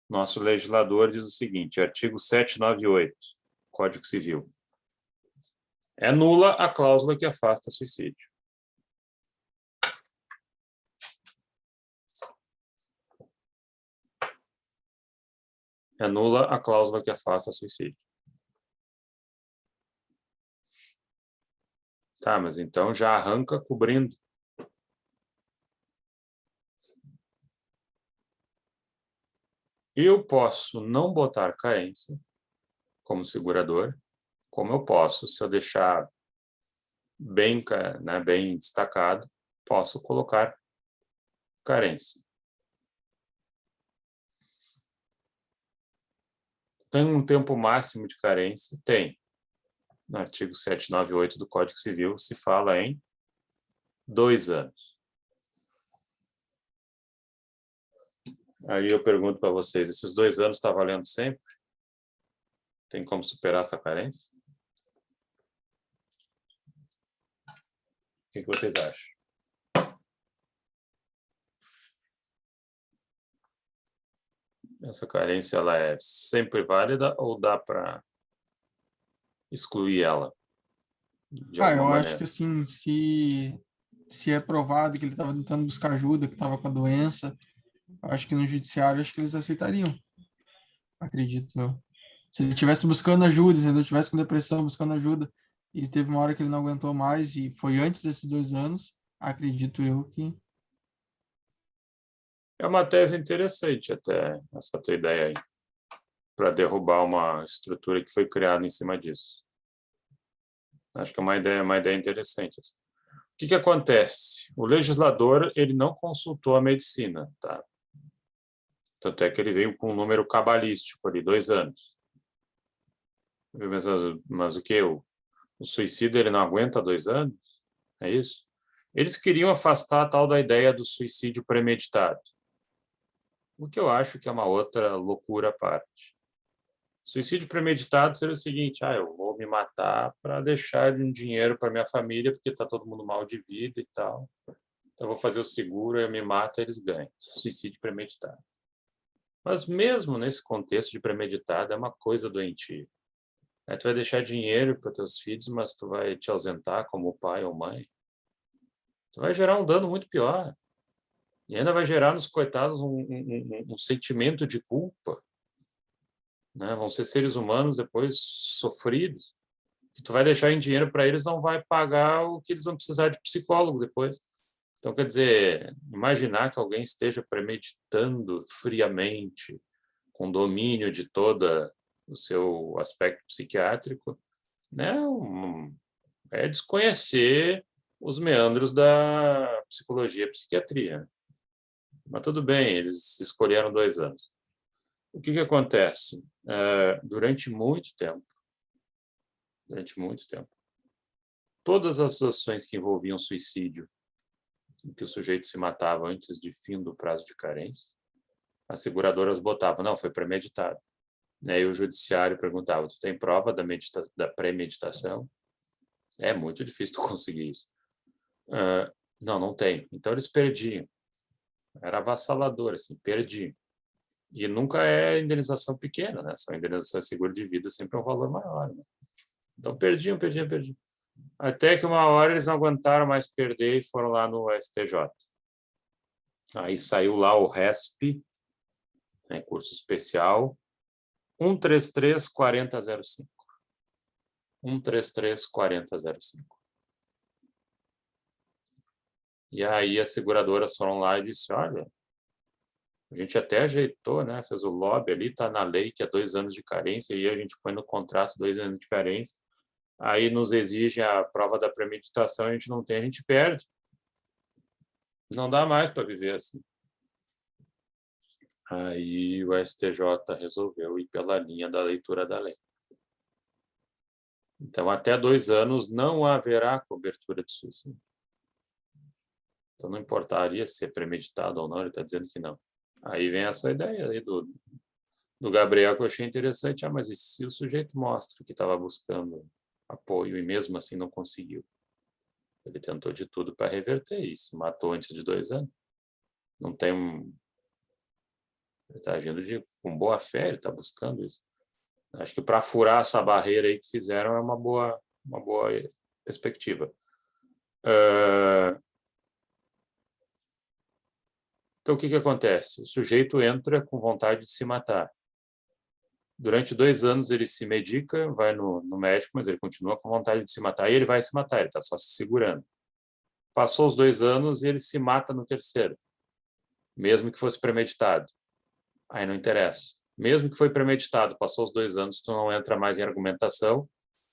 Nosso legislador diz o seguinte, artigo 798, Código Civil. É nula a cláusula que afasta suicídio. É nula a cláusula que afasta suicídio. Tá, mas então já arranca cobrindo. Eu posso não botar carência como segurador, como eu posso, se eu deixar bem destacado, posso colocar carência. Tem um tempo máximo de carência? Tem. No artigo 798 do Código Civil se fala em 2 anos. Aí eu pergunto para vocês, esses 2 anos está valendo sempre? Tem como superar essa carência? O que vocês acham? Essa carência ela é sempre válida ou dá para excluir ela de alguma Eu acho maneira? que assim, se é provado que ele estava tentando buscar ajuda, que estava com a doença, eu acho que no judiciário acho que eles aceitariam, acredito eu. Se ele estivesse buscando ajuda, se ele estivesse com depressão, buscando ajuda, e teve uma hora que ele não aguentou mais, e foi antes desses 2 anos, acredito eu que. É uma tese interessante até, essa tua ideia aí, para derrubar uma estrutura que foi criada em cima disso. Acho que é uma ideia interessante. O que acontece? O legislador ele não consultou a medicina, tá? Tanto é que ele veio com um número cabalístico ali, 2 anos. Mas o que? O suicídio ele não aguenta 2 anos? É isso? Eles queriam afastar a tal da ideia do suicídio premeditado. O que eu acho que é uma outra loucura à parte. Suicídio premeditado seria o seguinte: eu vou me matar para deixar um dinheiro para minha família, porque está todo mundo mal de vida e tal. Então, eu vou fazer o seguro, eu me mato, eles ganham. Suicídio premeditado. Mas mesmo nesse contexto de premeditado, é uma coisa doentia. Tu vai deixar dinheiro para teus filhos, mas tu vai te ausentar como pai ou mãe. Tu vai gerar um dano muito pior. E ainda vai gerar nos coitados um sentimento de culpa. Né? Vão ser seres humanos depois sofridos. Que tu vai deixar em dinheiro para eles, não vai pagar o que eles vão precisar de psicólogo depois. Então, quer dizer, imaginar que alguém esteja premeditando friamente, com domínio de todo o seu aspecto psiquiátrico, né? É desconhecer os meandros da psicologia e psiquiatria. Mas tudo bem, eles escolheram 2 anos. O que acontece? Durante muito tempo, todas as ações que envolviam suicídio, em que o sujeito se matava antes de fim do prazo de carência, as seguradoras botavam, não, foi premeditado. Aí o judiciário perguntava, tu tem prova da premeditação? É muito difícil tu conseguir isso. Não, não tem. Então eles perdiam. Era avassalador, assim, perdiam. E nunca é indenização pequena, né? Só indenização de seguro de vida sempre é um valor maior, né? Então perdiam. Até que uma hora eles não aguentaram mais perder e foram lá no STJ. Aí saiu lá o RESP, né, curso especial, 133-4005. 133-4005. E aí as seguradoras foram lá e disseram, olha, a gente até ajeitou, né? Fez o lobby ali, está na lei que é 2 anos de carência, e a gente põe no contrato 2 anos de carência. Aí nos exige a prova da premeditação, a gente não tem, a gente perde. Não dá mais para viver assim. Aí o STJ resolveu ir pela linha da leitura da lei. Então, até 2 anos não haverá cobertura de suicídio. Então, não importaria se é premeditado ou não, ele está dizendo que não. Aí vem essa ideia aí do Gabriel, que eu achei interessante. Mas e se o sujeito mostra que estava buscando apoio e mesmo assim não conseguiu? Ele tentou de tudo para reverter isso, matou antes de 2 anos. Não tem Ele está agindo com boa fé, ele está buscando isso. Acho que para furar essa barreira aí que fizeram é uma boa perspectiva. Então, o que acontece? O sujeito entra com vontade de se matar. Durante 2 anos ele se medica, vai no médico, mas ele continua com vontade de se matar e ele vai se matar, ele está só se segurando. Passou os 2 anos e ele se mata no 3º, mesmo que fosse premeditado. Aí não interessa. Mesmo que foi premeditado, passou os 2 anos, tu não entra mais em argumentação,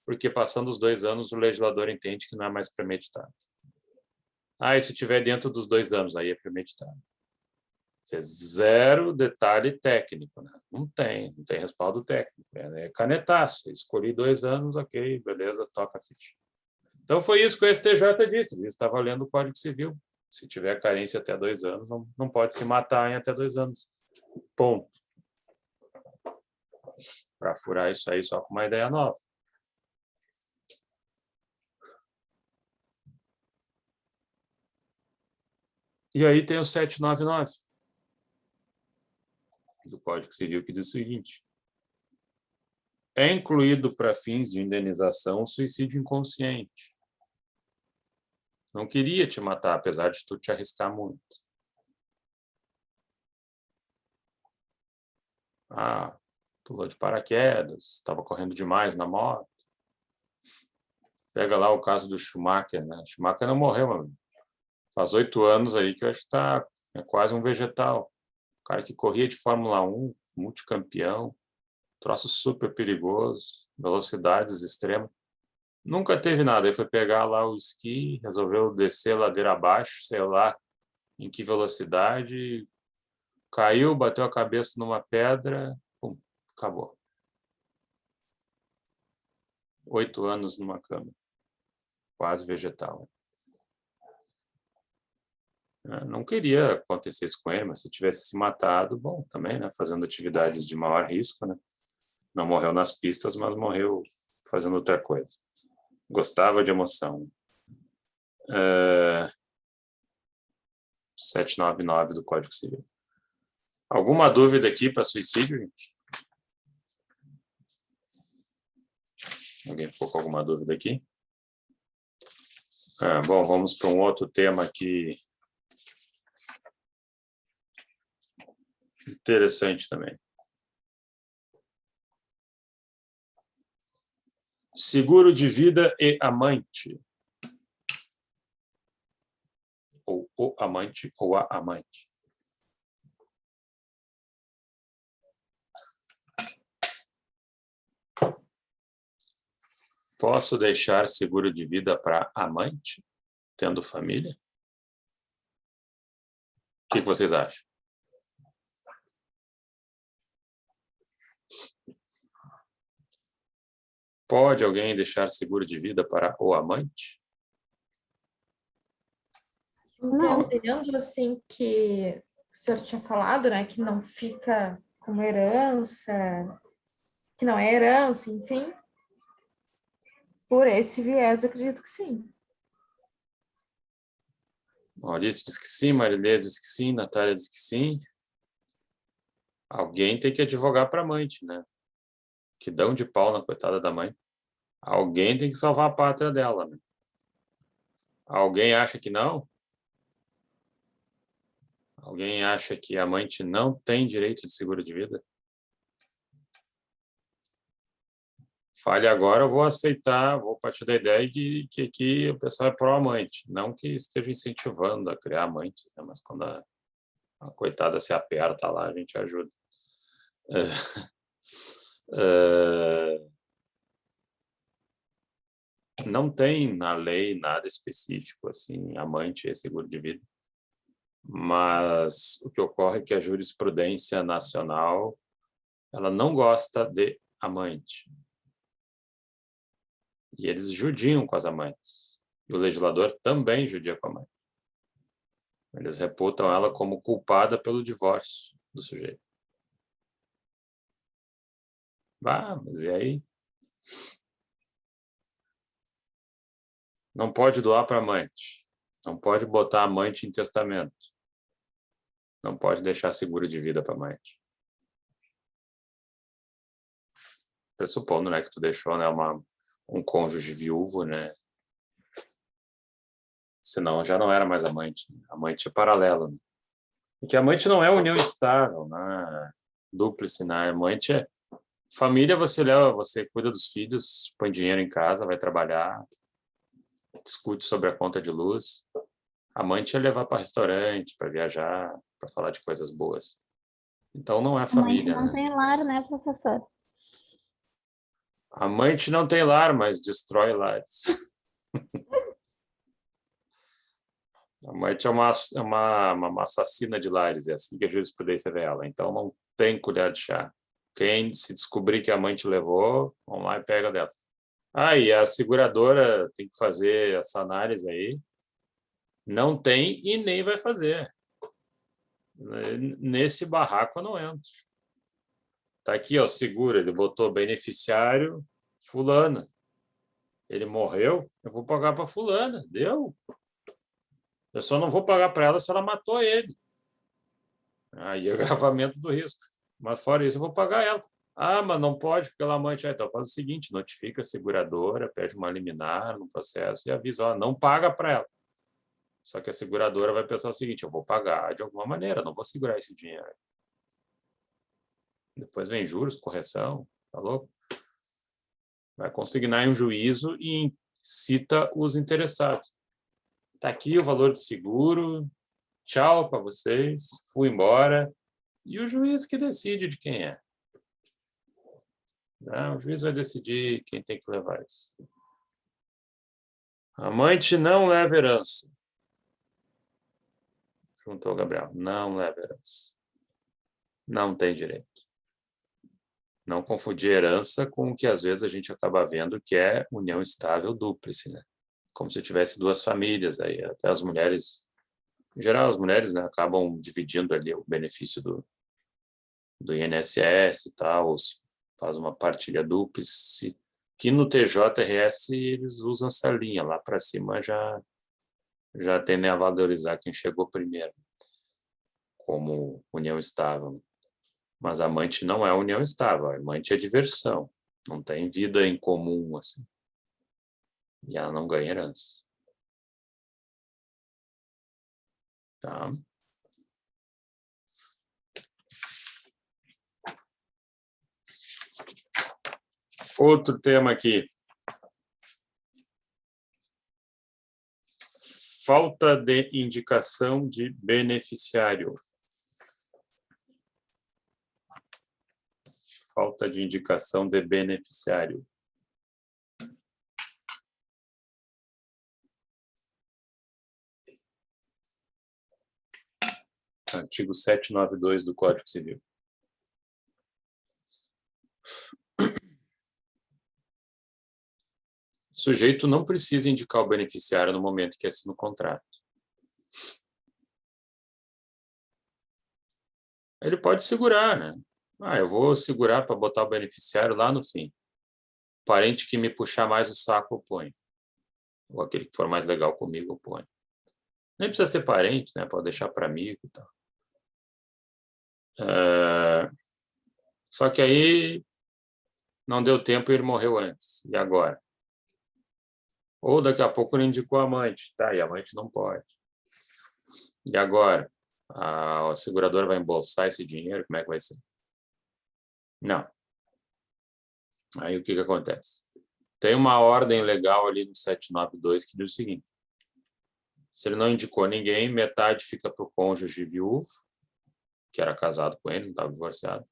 porque passando os 2 anos o legislador entende que não é mais premeditado. E se tiver dentro dos 2 anos, aí é premeditado. Isso é zero detalhe técnico, né? Não tem respaldo técnico. É canetaço. Escolhi 2 anos, ok, beleza, toca a ficha. Então foi isso que o STJ disse. Ele estava lendo o Código Civil. Se tiver carência até 2 anos, não pode se matar em até 2 anos. Ponto. Para furar isso aí só com uma ideia nova. E aí tem o 799. do Código Civil, que diz o seguinte: é incluído para fins de indenização o suicídio inconsciente. Não queria te matar, apesar de tu te arriscar muito. Ah, pulou de paraquedas, estava correndo demais na moto. Pega lá o caso do Schumacher, né? Schumacher não morreu, mano. Faz 8 anos aí que eu acho que é quase um vegetal. O cara que corria de Fórmula 1, multicampeão, troço super perigoso, velocidades extremas. Nunca teve nada. Aí foi pegar lá o esqui, resolveu descer ladeira abaixo, sei lá em que velocidade, caiu, bateu a cabeça numa pedra, pum, acabou. 8 anos numa cama. Quase vegetal. Não queria acontecer isso com ele, mas se tivesse se matado, bom, também, né? Fazendo atividades de maior risco, né? Não morreu nas pistas, mas morreu fazendo outra coisa. Gostava de emoção. 799 do Código Civil. Alguma dúvida aqui para suicídio, gente? Alguém ficou com alguma dúvida aqui? Bom, vamos para um outro tema aqui interessante também. Seguro de vida e amante. Ou o amante ou a amante. Posso deixar seguro de vida para amante, tendo família? O que vocês acham? Pode alguém deixar seguro de vida para o amante? Entendendo, assim, que o senhor tinha falado, né, que não fica como herança, que não é herança, enfim. Por esse viés, acredito que sim. Maurício diz que sim, Marilese diz que sim, Natália diz que sim. Alguém tem que advogar para a amante, né? Que dão de pau na coitada da mãe. Alguém tem que salvar a pátria dela, né? Alguém acha que não? Alguém acha que a amante não tem direito de seguro de vida? Fale agora, eu vou aceitar, vou partir da ideia de que aqui o pessoal é pró-amante, não que esteja incentivando a criar amantes, né? Mas quando a coitada se aperta lá, a gente ajuda. Não tem na lei nada específico, assim, amante é seguro de vida, mas o que ocorre é que a jurisprudência nacional, ela não gosta de amante. E eles judiam com as amantes. E o legislador também judia com a amante. Eles reputam ela como culpada pelo divórcio do sujeito. Mas e aí? Não pode doar para amante. Não pode botar amante em testamento. Não pode deixar seguro de vida para amante. Pressupondo, né, que tu deixou, né, um cônjuge viúvo, né? Senão já não era mais amante. Amante é paralelo. Né? Porque amante não é união estável, né? Dúplice, né? Amante é família, você leva, você cuida dos filhos, põe dinheiro em casa, vai trabalhar, discute sobre a conta de luz. Amante é levar para restaurante, para viajar, para falar de coisas boas. Então não é família, Amante não tem lar, né, professor? Amante não tem lar, mas destrói lares. Amante é uma assassina de lares, é assim que a jurisprudência vê ela. Então não tem colher de chá. Quem se descobrir que a amante levou, vamos lá e pega dela. E a seguradora tem que fazer essa análise aí. Não tem e nem vai fazer. Nesse barraco eu não entro. Tá aqui, ó, segura, ele botou beneficiário fulana. Ele morreu, eu vou pagar para fulana. Deu. Eu só não vou pagar para ela se ela matou ele. Aí é agravamento do risco. Mas fora isso, eu vou pagar ela. Ah, mas não pode, porque ela é amante. Então faz o seguinte, notifica a seguradora, pede uma liminar no processo e avisa, ó, não paga para ela. Só que a seguradora vai pensar o seguinte, eu vou pagar de alguma maneira, não vou segurar esse dinheiro. Depois vem juros, correção, tá louco? Vai consignar em um juízo e cita os interessados. Está aqui o valor de seguro, tchau para vocês, fui embora. E o juiz que decide de quem é. Não, o juiz vai decidir quem tem que levar isso. Amante não leva herança. Perguntou o Gabriel. Não leva herança. Não tem direito. Não confundir herança com o que às vezes a gente acaba vendo que é união estável dúplice, né? Como se tivesse duas famílias aí, até as mulheres, em geral as mulheres, né, acabam dividindo ali o benefício do INSS e tal, ou se faz uma partilha dúplice, que no TJRS eles usam essa linha, lá para cima já tendem a valorizar quem chegou primeiro, como união estável. Mas amante não é união estável, amante é diversão, não tem vida em comum, assim. E ela não ganha herança. Tá? Outro tema aqui. Falta de indicação de beneficiário. Falta de indicação de beneficiário. Artigo 792 do Código Civil. O sujeito não precisa indicar o beneficiário no momento que assina o contrato. Ele pode segurar, né? Ah, eu vou segurar para botar o beneficiário lá no fim. O parente que me puxar mais o saco, eu ponho. Ou aquele que for mais legal comigo, eu ponho. Nem precisa ser parente, né? Pode deixar para amigo e tal. Só que aí não deu tempo e ele morreu antes. E agora? Ou daqui a pouco ele indicou a amante. Tá, e a amante não pode. E agora? A seguradora vai embolsar esse dinheiro? Como é que vai ser? Não. Aí o que acontece? Tem uma ordem legal ali no 792 que diz o seguinte. Se ele não indicou ninguém, metade fica para o cônjuge viúvo, que era casado com ele, não estava divorciado,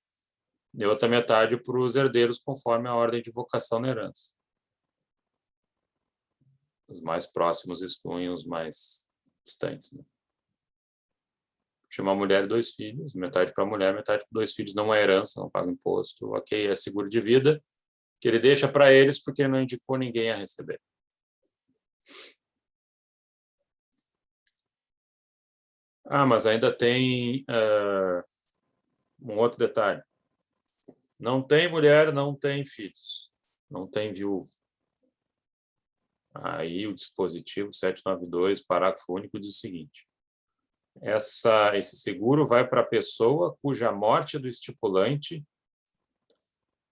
e outra metade para os herdeiros, conforme a ordem de vocação na herança. Os mais próximos excluem os mais distantes. Né? Tinha uma mulher e 2 filhos, metade para a mulher, metade para 2 filhos, não é herança, não paga imposto, ok, é seguro de vida, que ele deixa para eles porque ele não indicou ninguém a receber. Ah, mas ainda tem um outro detalhe. Não tem mulher, não tem filhos, não tem viúvo. Aí o dispositivo 792, parágrafo único, diz o seguinte. Esse seguro vai para a pessoa cuja morte do estipulante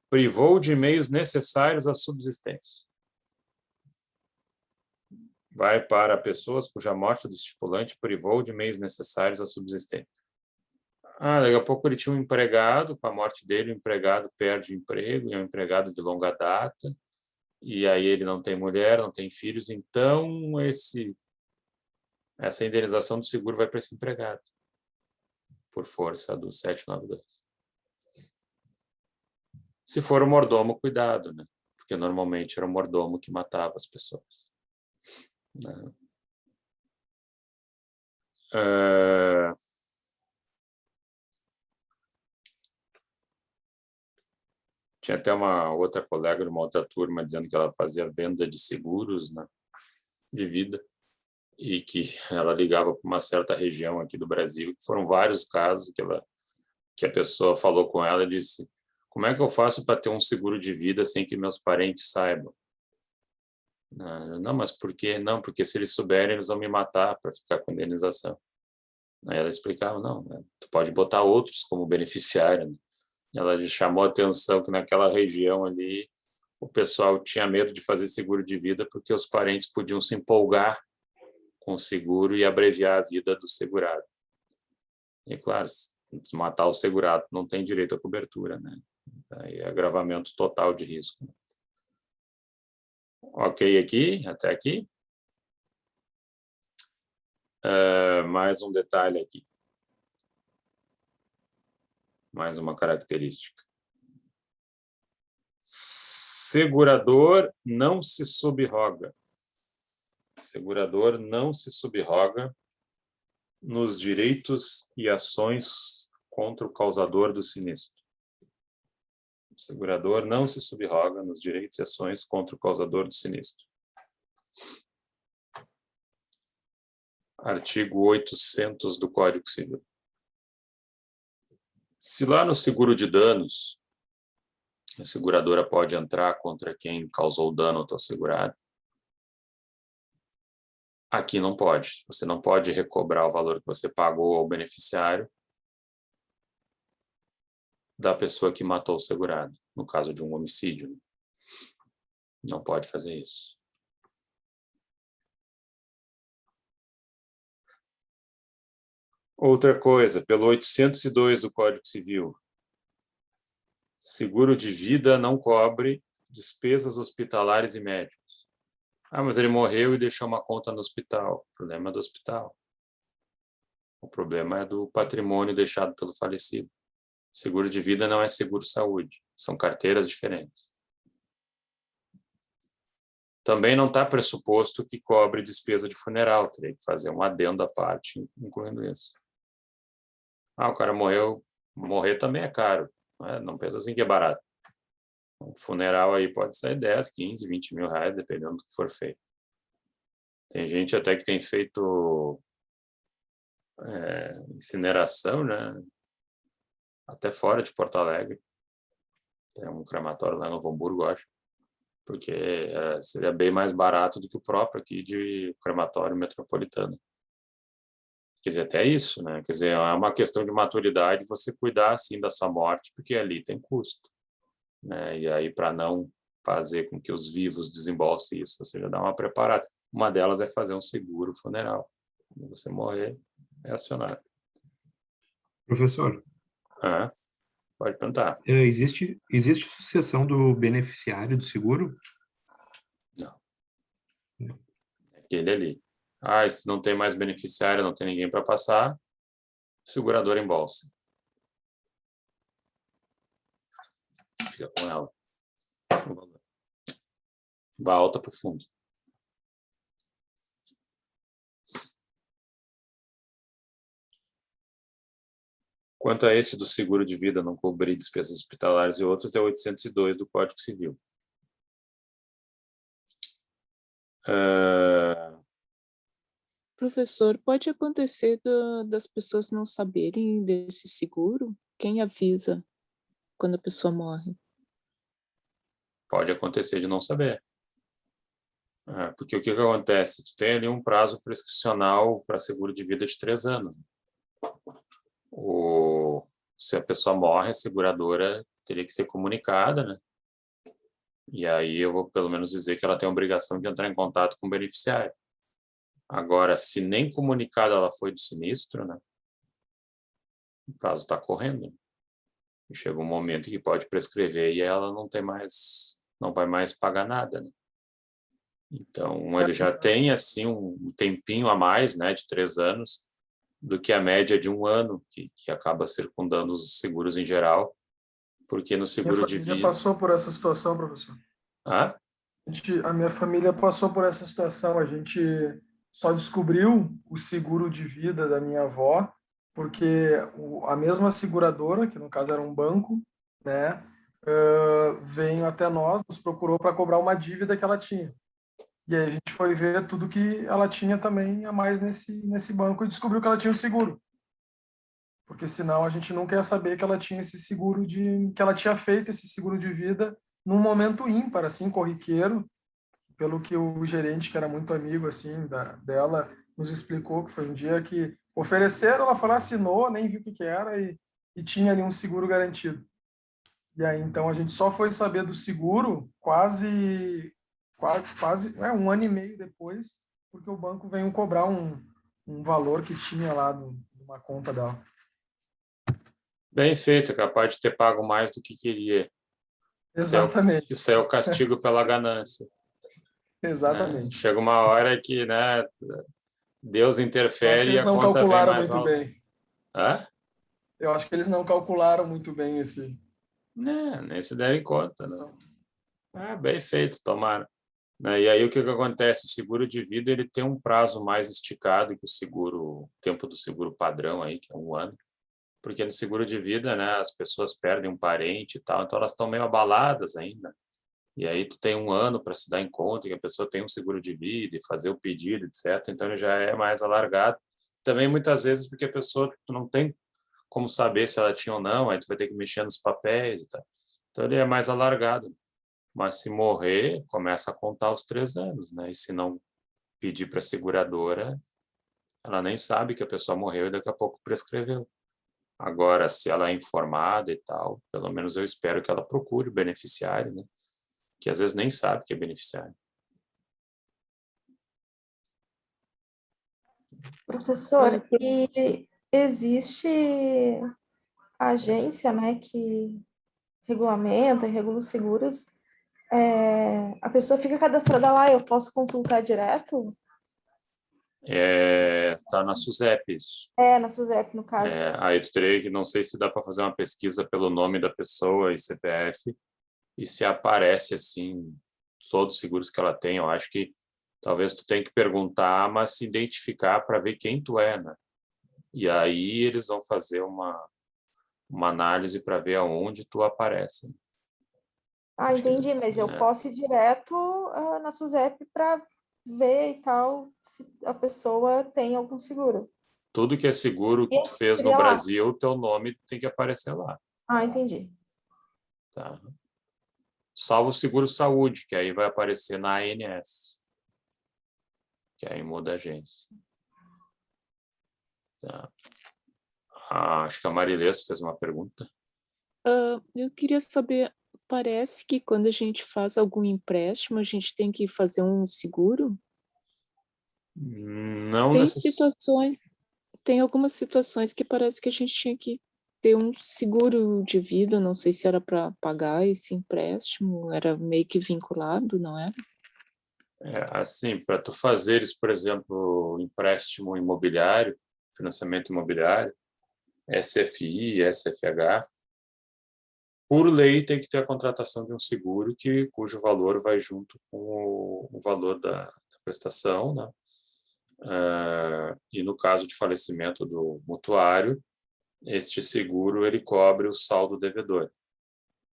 privou de meios necessários à subsistência. Vai para pessoas cuja morte do estipulante privou de meios necessários à subsistência. Daqui a pouco ele tinha um empregado, com a morte dele o empregado perde o emprego, e é um empregado de longa data, e aí ele não tem mulher, não tem filhos, então essa indenização do seguro vai para esse empregado, por força do 792. Se for o mordomo, cuidado, né? Porque normalmente era o mordomo que matava as pessoas. Né? Tinha até uma outra colega de uma outra turma dizendo que ela fazia venda de seguros, né, de vida, e que ela ligava para uma certa região aqui do Brasil. Foram vários casos que a pessoa falou com ela e disse: como é que eu faço para ter um seguro de vida sem que meus parentes saibam? Não, mas por quê? Não, porque se eles souberem, eles vão me matar para ficar com indenização. Aí ela explicava: não, né, tu pode botar outros como beneficiário, né? Ela lhe chamou a atenção que naquela região ali o pessoal tinha medo de fazer seguro de vida porque os parentes podiam se empolgar com o seguro e abreviar a vida do segurado. E, claro, se matar o segurado não tem direito à cobertura, né? Aí é agravamento total de risco. Ok aqui, até aqui. Mais um detalhe aqui. Mais uma característica. Segurador não se subroga. Segurador não se subroga nos direitos e ações contra o causador do sinistro. O segurador não se subroga nos direitos e ações contra o causador do sinistro. Artigo 800 do Código Civil. Se lá no seguro de danos, a seguradora pode entrar contra quem causou dano ao teu segurado, aqui não pode. Você não pode recobrar o valor que você pagou ao beneficiário da pessoa que matou o segurado, no caso de um homicídio. Não pode fazer isso. Outra coisa, pelo 802 do Código Civil, seguro de vida não cobre despesas hospitalares e médicas. Ah, mas ele morreu e deixou uma conta no hospital. O problema é do hospital. O problema é do patrimônio deixado pelo falecido. Seguro de vida não é seguro-saúde. São carteiras diferentes. Também não está pressuposto que cobre despesa de funeral. Teria que fazer um adendo à parte, incluindo isso. Ah, o cara morreu. Morrer também é caro. Não pensa assim que é barato. Um funeral aí pode sair 10, 15, 20 mil reais, dependendo do que for feito. Tem gente até que tem feito incineração, né? Até fora de Porto Alegre. Tem um crematório lá em Novo Hamburgo, acho. Porque seria bem mais barato do que o próprio aqui de crematório metropolitano. Quer dizer, até isso, né? Quer dizer, é uma questão de maturidade você cuidar, assim, da sua morte, porque ali tem custo. Né? E aí, para não fazer com que os vivos desembolsem isso, você já dá uma preparada. Uma delas é fazer um seguro funeral. Quando você morrer, é acionado. Professor, pode perguntar. existe sucessão do beneficiário do seguro? Não. É aquele ali. Ah, e se não tem mais beneficiário, não tem ninguém para passar, segurador embolsa. Fica com ela. Vá alta para o fundo. Quanto a esse do seguro de vida não cobrir despesas hospitalares e outras, é 802 do Código Civil. Professor, pode acontecer das pessoas não saberem desse seguro? Quem avisa quando a pessoa morre? Pode acontecer de não saber. Porque o que acontece? Tu tem ali um prazo prescricional para seguro de vida de 3 anos. Se a pessoa morre, a seguradora teria que ser comunicada, né? E aí eu vou pelo menos dizer que ela tem a obrigação de entrar em contato com o beneficiário. Agora, se nem comunicada ela foi do sinistro, né? O prazo está correndo. E chega um momento que pode prescrever e ela não vai mais pagar nada, né? Então, ele já tem assim um tempinho a mais, né, de 3 anos, do que a média de 1 ano, que acaba circundando os seguros em geral, porque no seguro de vida... Minha família passou por essa situação, professor. A minha família passou por essa situação. A gente só descobriu o seguro de vida da minha avó porque a mesma seguradora, que no caso era um banco, né, veio até nós, nos procurou para cobrar uma dívida que ela tinha. E aí a gente foi ver tudo que ela tinha também a mais nesse banco e descobriu que ela tinha o seguro. Porque senão a gente nunca ia saber que ela tinha esse seguro que ela tinha feito esse seguro de vida num momento ímpar, assim, corriqueiro, pelo que o gerente, que era muito amigo, assim, dela, nos explicou, que foi um dia que ofereceram, ela falou, assinou, nem viu o que era e tinha ali um seguro garantido. E aí, então, a gente só foi saber do seguro quase 1 ano e meio depois, porque o banco veio cobrar um valor que tinha lá de uma conta dela. Bem feito, é capaz de ter pago mais do que queria. Exatamente, Isso é o castigo pela ganância. Né? exatamente. Chega uma hora que, né, Deus Eu acho que interfere e eles a não conta vem calcularam mais muito alta. bem. Hã? Eu acho que eles não calcularam muito bem esse. Né, nem se derem conta. Né? Bem feito, tomara. Né? E aí o que acontece? O seguro de vida ele tem um prazo mais esticado que o tempo do seguro padrão aí, que é 1 ano. Porque no seguro de vida, né, as pessoas perdem um parente e tal, então elas estão meio abaladas ainda. E aí tu tem 1 ano para se dar em conta que a pessoa tem um seguro de vida e fazer o pedido, etc. Então ele já é mais alargado. Também muitas vezes porque a pessoa tu não tem como saber se ela tinha ou não, aí tu vai ter que mexer nos papéis e tal. Então ele é mais alargado. Mas se morrer, começa a contar os 3 anos, né? E se não pedir para a seguradora, ela nem sabe que a pessoa morreu e daqui a pouco prescreveu. Agora, se ela é informada e tal, pelo menos eu espero que ela procure o beneficiário, né? Que às vezes nem sabe que é beneficiário. Professor, e existe agência, né, que regulamenta e regula os seguros. A pessoa fica cadastrada lá, eu posso consultar direto? Tá na SUSEP isso. Na SUSEP, no caso. Aí tu teria que, não sei se dá para fazer uma pesquisa pelo nome da pessoa e CPF, e se aparece, assim, todos os seguros que ela tem. Eu acho que talvez tu tenha que perguntar, mas se identificar para ver quem tu é, né? E aí eles vão fazer uma análise para ver aonde tu aparece. Entendi, mas eu posso ir direto na SUSEP para ver e tal se a pessoa tem algum seguro. Tudo que é seguro que tu fez no Seria lá. Brasil, teu nome tem que aparecer lá. Entendi. Tá? Salvo o seguro saúde, que aí vai aparecer na ANS, que aí muda a agência. Tá. Acho que a Marilês fez uma pergunta. Eu queria saber, parece que quando a gente faz algum empréstimo, a gente tem que fazer um seguro? Não Tem algumas situações que parece que a gente tinha que ter um seguro de vida, não sei se era para pagar esse empréstimo, era meio que vinculado, não é? Assim, para tu fazeres, por exemplo, empréstimo imobiliário, financiamento imobiliário, SFI, SFH, por lei tem que ter a contratação de um seguro cujo valor vai junto com o valor da prestação, né? E no caso de falecimento do mutuário, este seguro ele cobre o saldo devedor,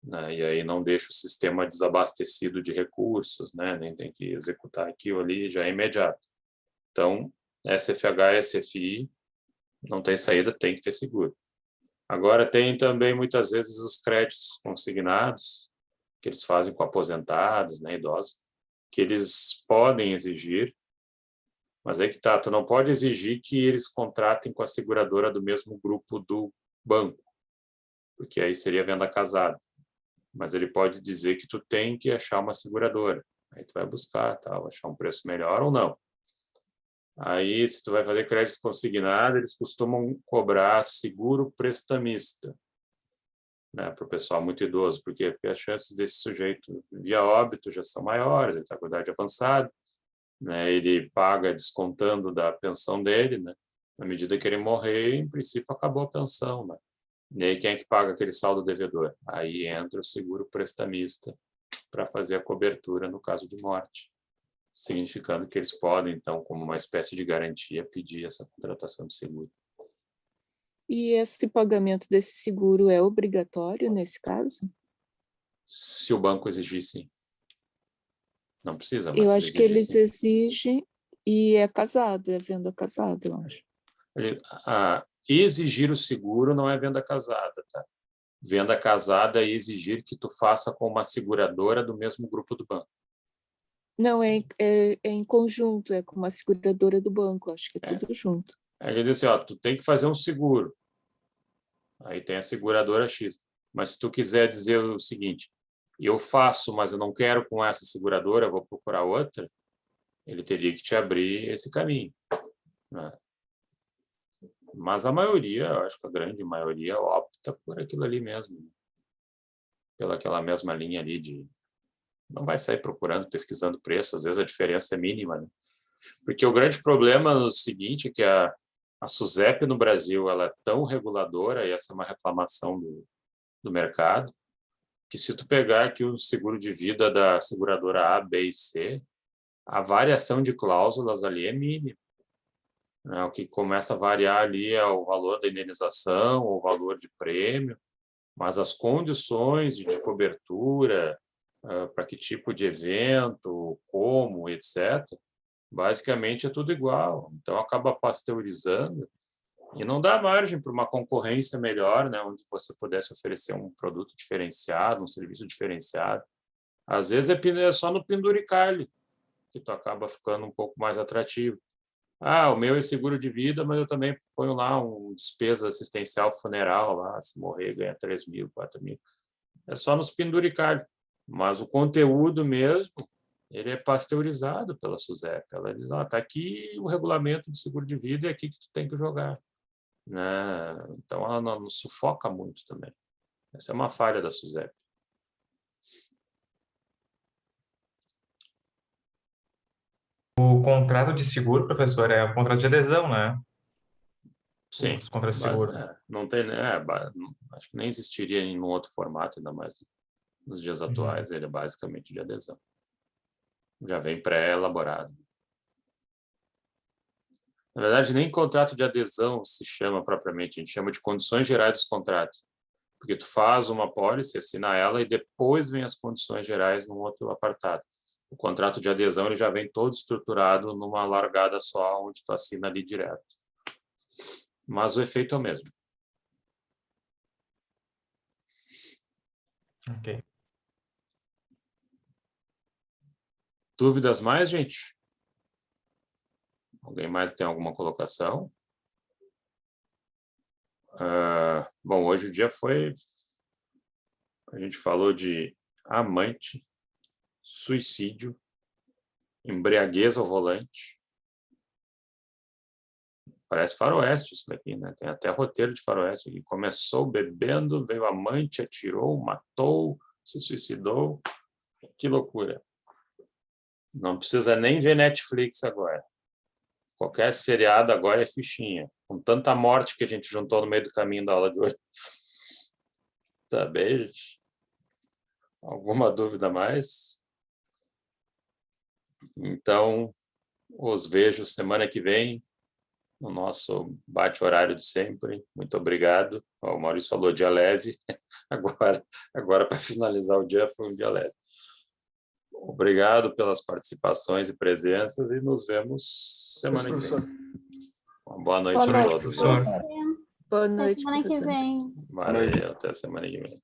né? E aí não deixa o sistema desabastecido de recursos, né? Nem tem que executar aqui ou ali, já é imediato. Então, SFH e SFI não tem saída, tem que ter seguro. Agora, tem também, muitas vezes, os créditos consignados, que eles fazem com aposentados, né, idosos, que eles podem exigir, mas aí que tá, tu não pode exigir que eles contratem com a seguradora do mesmo grupo do banco, porque aí seria venda casada. Mas ele pode dizer que tu tem que achar uma seguradora. Aí tu vai buscar, tal, achar um preço melhor ou não. Aí, se tu vai fazer crédito consignado, eles costumam cobrar seguro prestamista, né, para o pessoal muito idoso. Por quê? Porque as chances desse sujeito via óbito já são maiores, ele está com idade avançada, né, ele paga descontando da pensão dele, né, na medida que ele morrer, em princípio, acabou a pensão, né. E aí, quem é que paga aquele saldo devedor? Aí entra o seguro prestamista para fazer a cobertura no caso de morte, significando que eles podem, então, como uma espécie de garantia, pedir essa contratação de seguro. E esse pagamento desse seguro é obrigatório nesse caso? Se o banco exigir, sim. Não precisa, mas Eu se acho que exigir, eles sim. exigem e é casado, é venda casada, eu acho. Exigir o seguro não é venda casada, tá? Venda casada é exigir que tu faça com uma seguradora do mesmo grupo do banco. Não, é em conjunto, é com uma seguradora do banco, acho que é tudo junto. Aí ele diz assim, tu tem que fazer um seguro. Aí tem a seguradora X. Mas se tu quiser dizer o seguinte, eu faço, mas eu não quero com essa seguradora, eu vou procurar outra, ele teria que te abrir esse caminho, né? Mas a maioria, eu acho que a grande maioria opta por aquilo ali mesmo, pela aquela mesma linha ali de... Não vai sair procurando, pesquisando preço, às vezes a diferença é mínima, né? Porque o grande problema é o seguinte, que a SUSEP no Brasil ela é tão reguladora, e essa é uma reclamação do mercado, que se tu pegar aqui o seguro de vida da seguradora A, B e C, a variação de cláusulas ali é mínima, né? O que começa a variar ali é o valor da indenização, o valor de prêmio, mas as condições de cobertura, para que tipo de evento, como, etc., basicamente é tudo igual. Então, acaba pasteurizando e não dá margem para uma concorrência melhor, né, onde você pudesse oferecer um produto diferenciado, um serviço diferenciado. Às vezes é só no penduricalho que tu acaba ficando um pouco mais atrativo. Ah, o meu é seguro de vida, mas eu também ponho lá um despesa assistencial funeral, lá, se morrer ganha 3 mil, 4 mil. É só nos penduricalhos. Mas o conteúdo mesmo, ele é pasteurizado pela SUSEP. Ela diz, está aqui o regulamento do seguro de vida, é aqui que tu tem que jogar, né? Então, ela não sufoca muito também. Essa é uma falha da SUSEP. O contrato de seguro, professor, é o contrato de adesão, né? Sim, Os contratos de seguro. não tem, acho que nem existiria em um outro formato, ainda mais nos dias atuais, ele é basicamente de adesão. Já vem pré-elaborado. Na verdade, nem contrato de adesão se chama propriamente, a gente chama de condições gerais dos contratos, porque tu faz uma pólice, assina ela e depois vem as condições gerais num outro apartado. O contrato de adesão ele já vem todo estruturado numa largada só, onde tu assina ali direto. Mas o efeito é o mesmo. Ok. Dúvidas mais, gente? Alguém mais tem alguma colocação? Bom, hoje o dia foi... A gente falou de amante, suicídio, embriaguez ao volante. Parece faroeste isso daqui, né? Tem até roteiro de faroeste aqui. Começou bebendo, veio amante, atirou, matou, se suicidou. Que loucura. Não precisa nem ver Netflix agora. Qualquer seriado agora é fichinha. Com tanta morte que a gente juntou no meio do caminho da aula de hoje. Tá bem, gente? Alguma dúvida mais? Então, os vejo semana que vem no nosso bate-horário de sempre. Muito obrigado. O Maurício falou dia leve. Agora para finalizar o dia, foi um dia leve. Obrigado pelas participações e presenças e nos vemos semana que vem. Uma boa noite a todos. Boa noite, Até semana que professor. vem. Valeu, até semana que vem.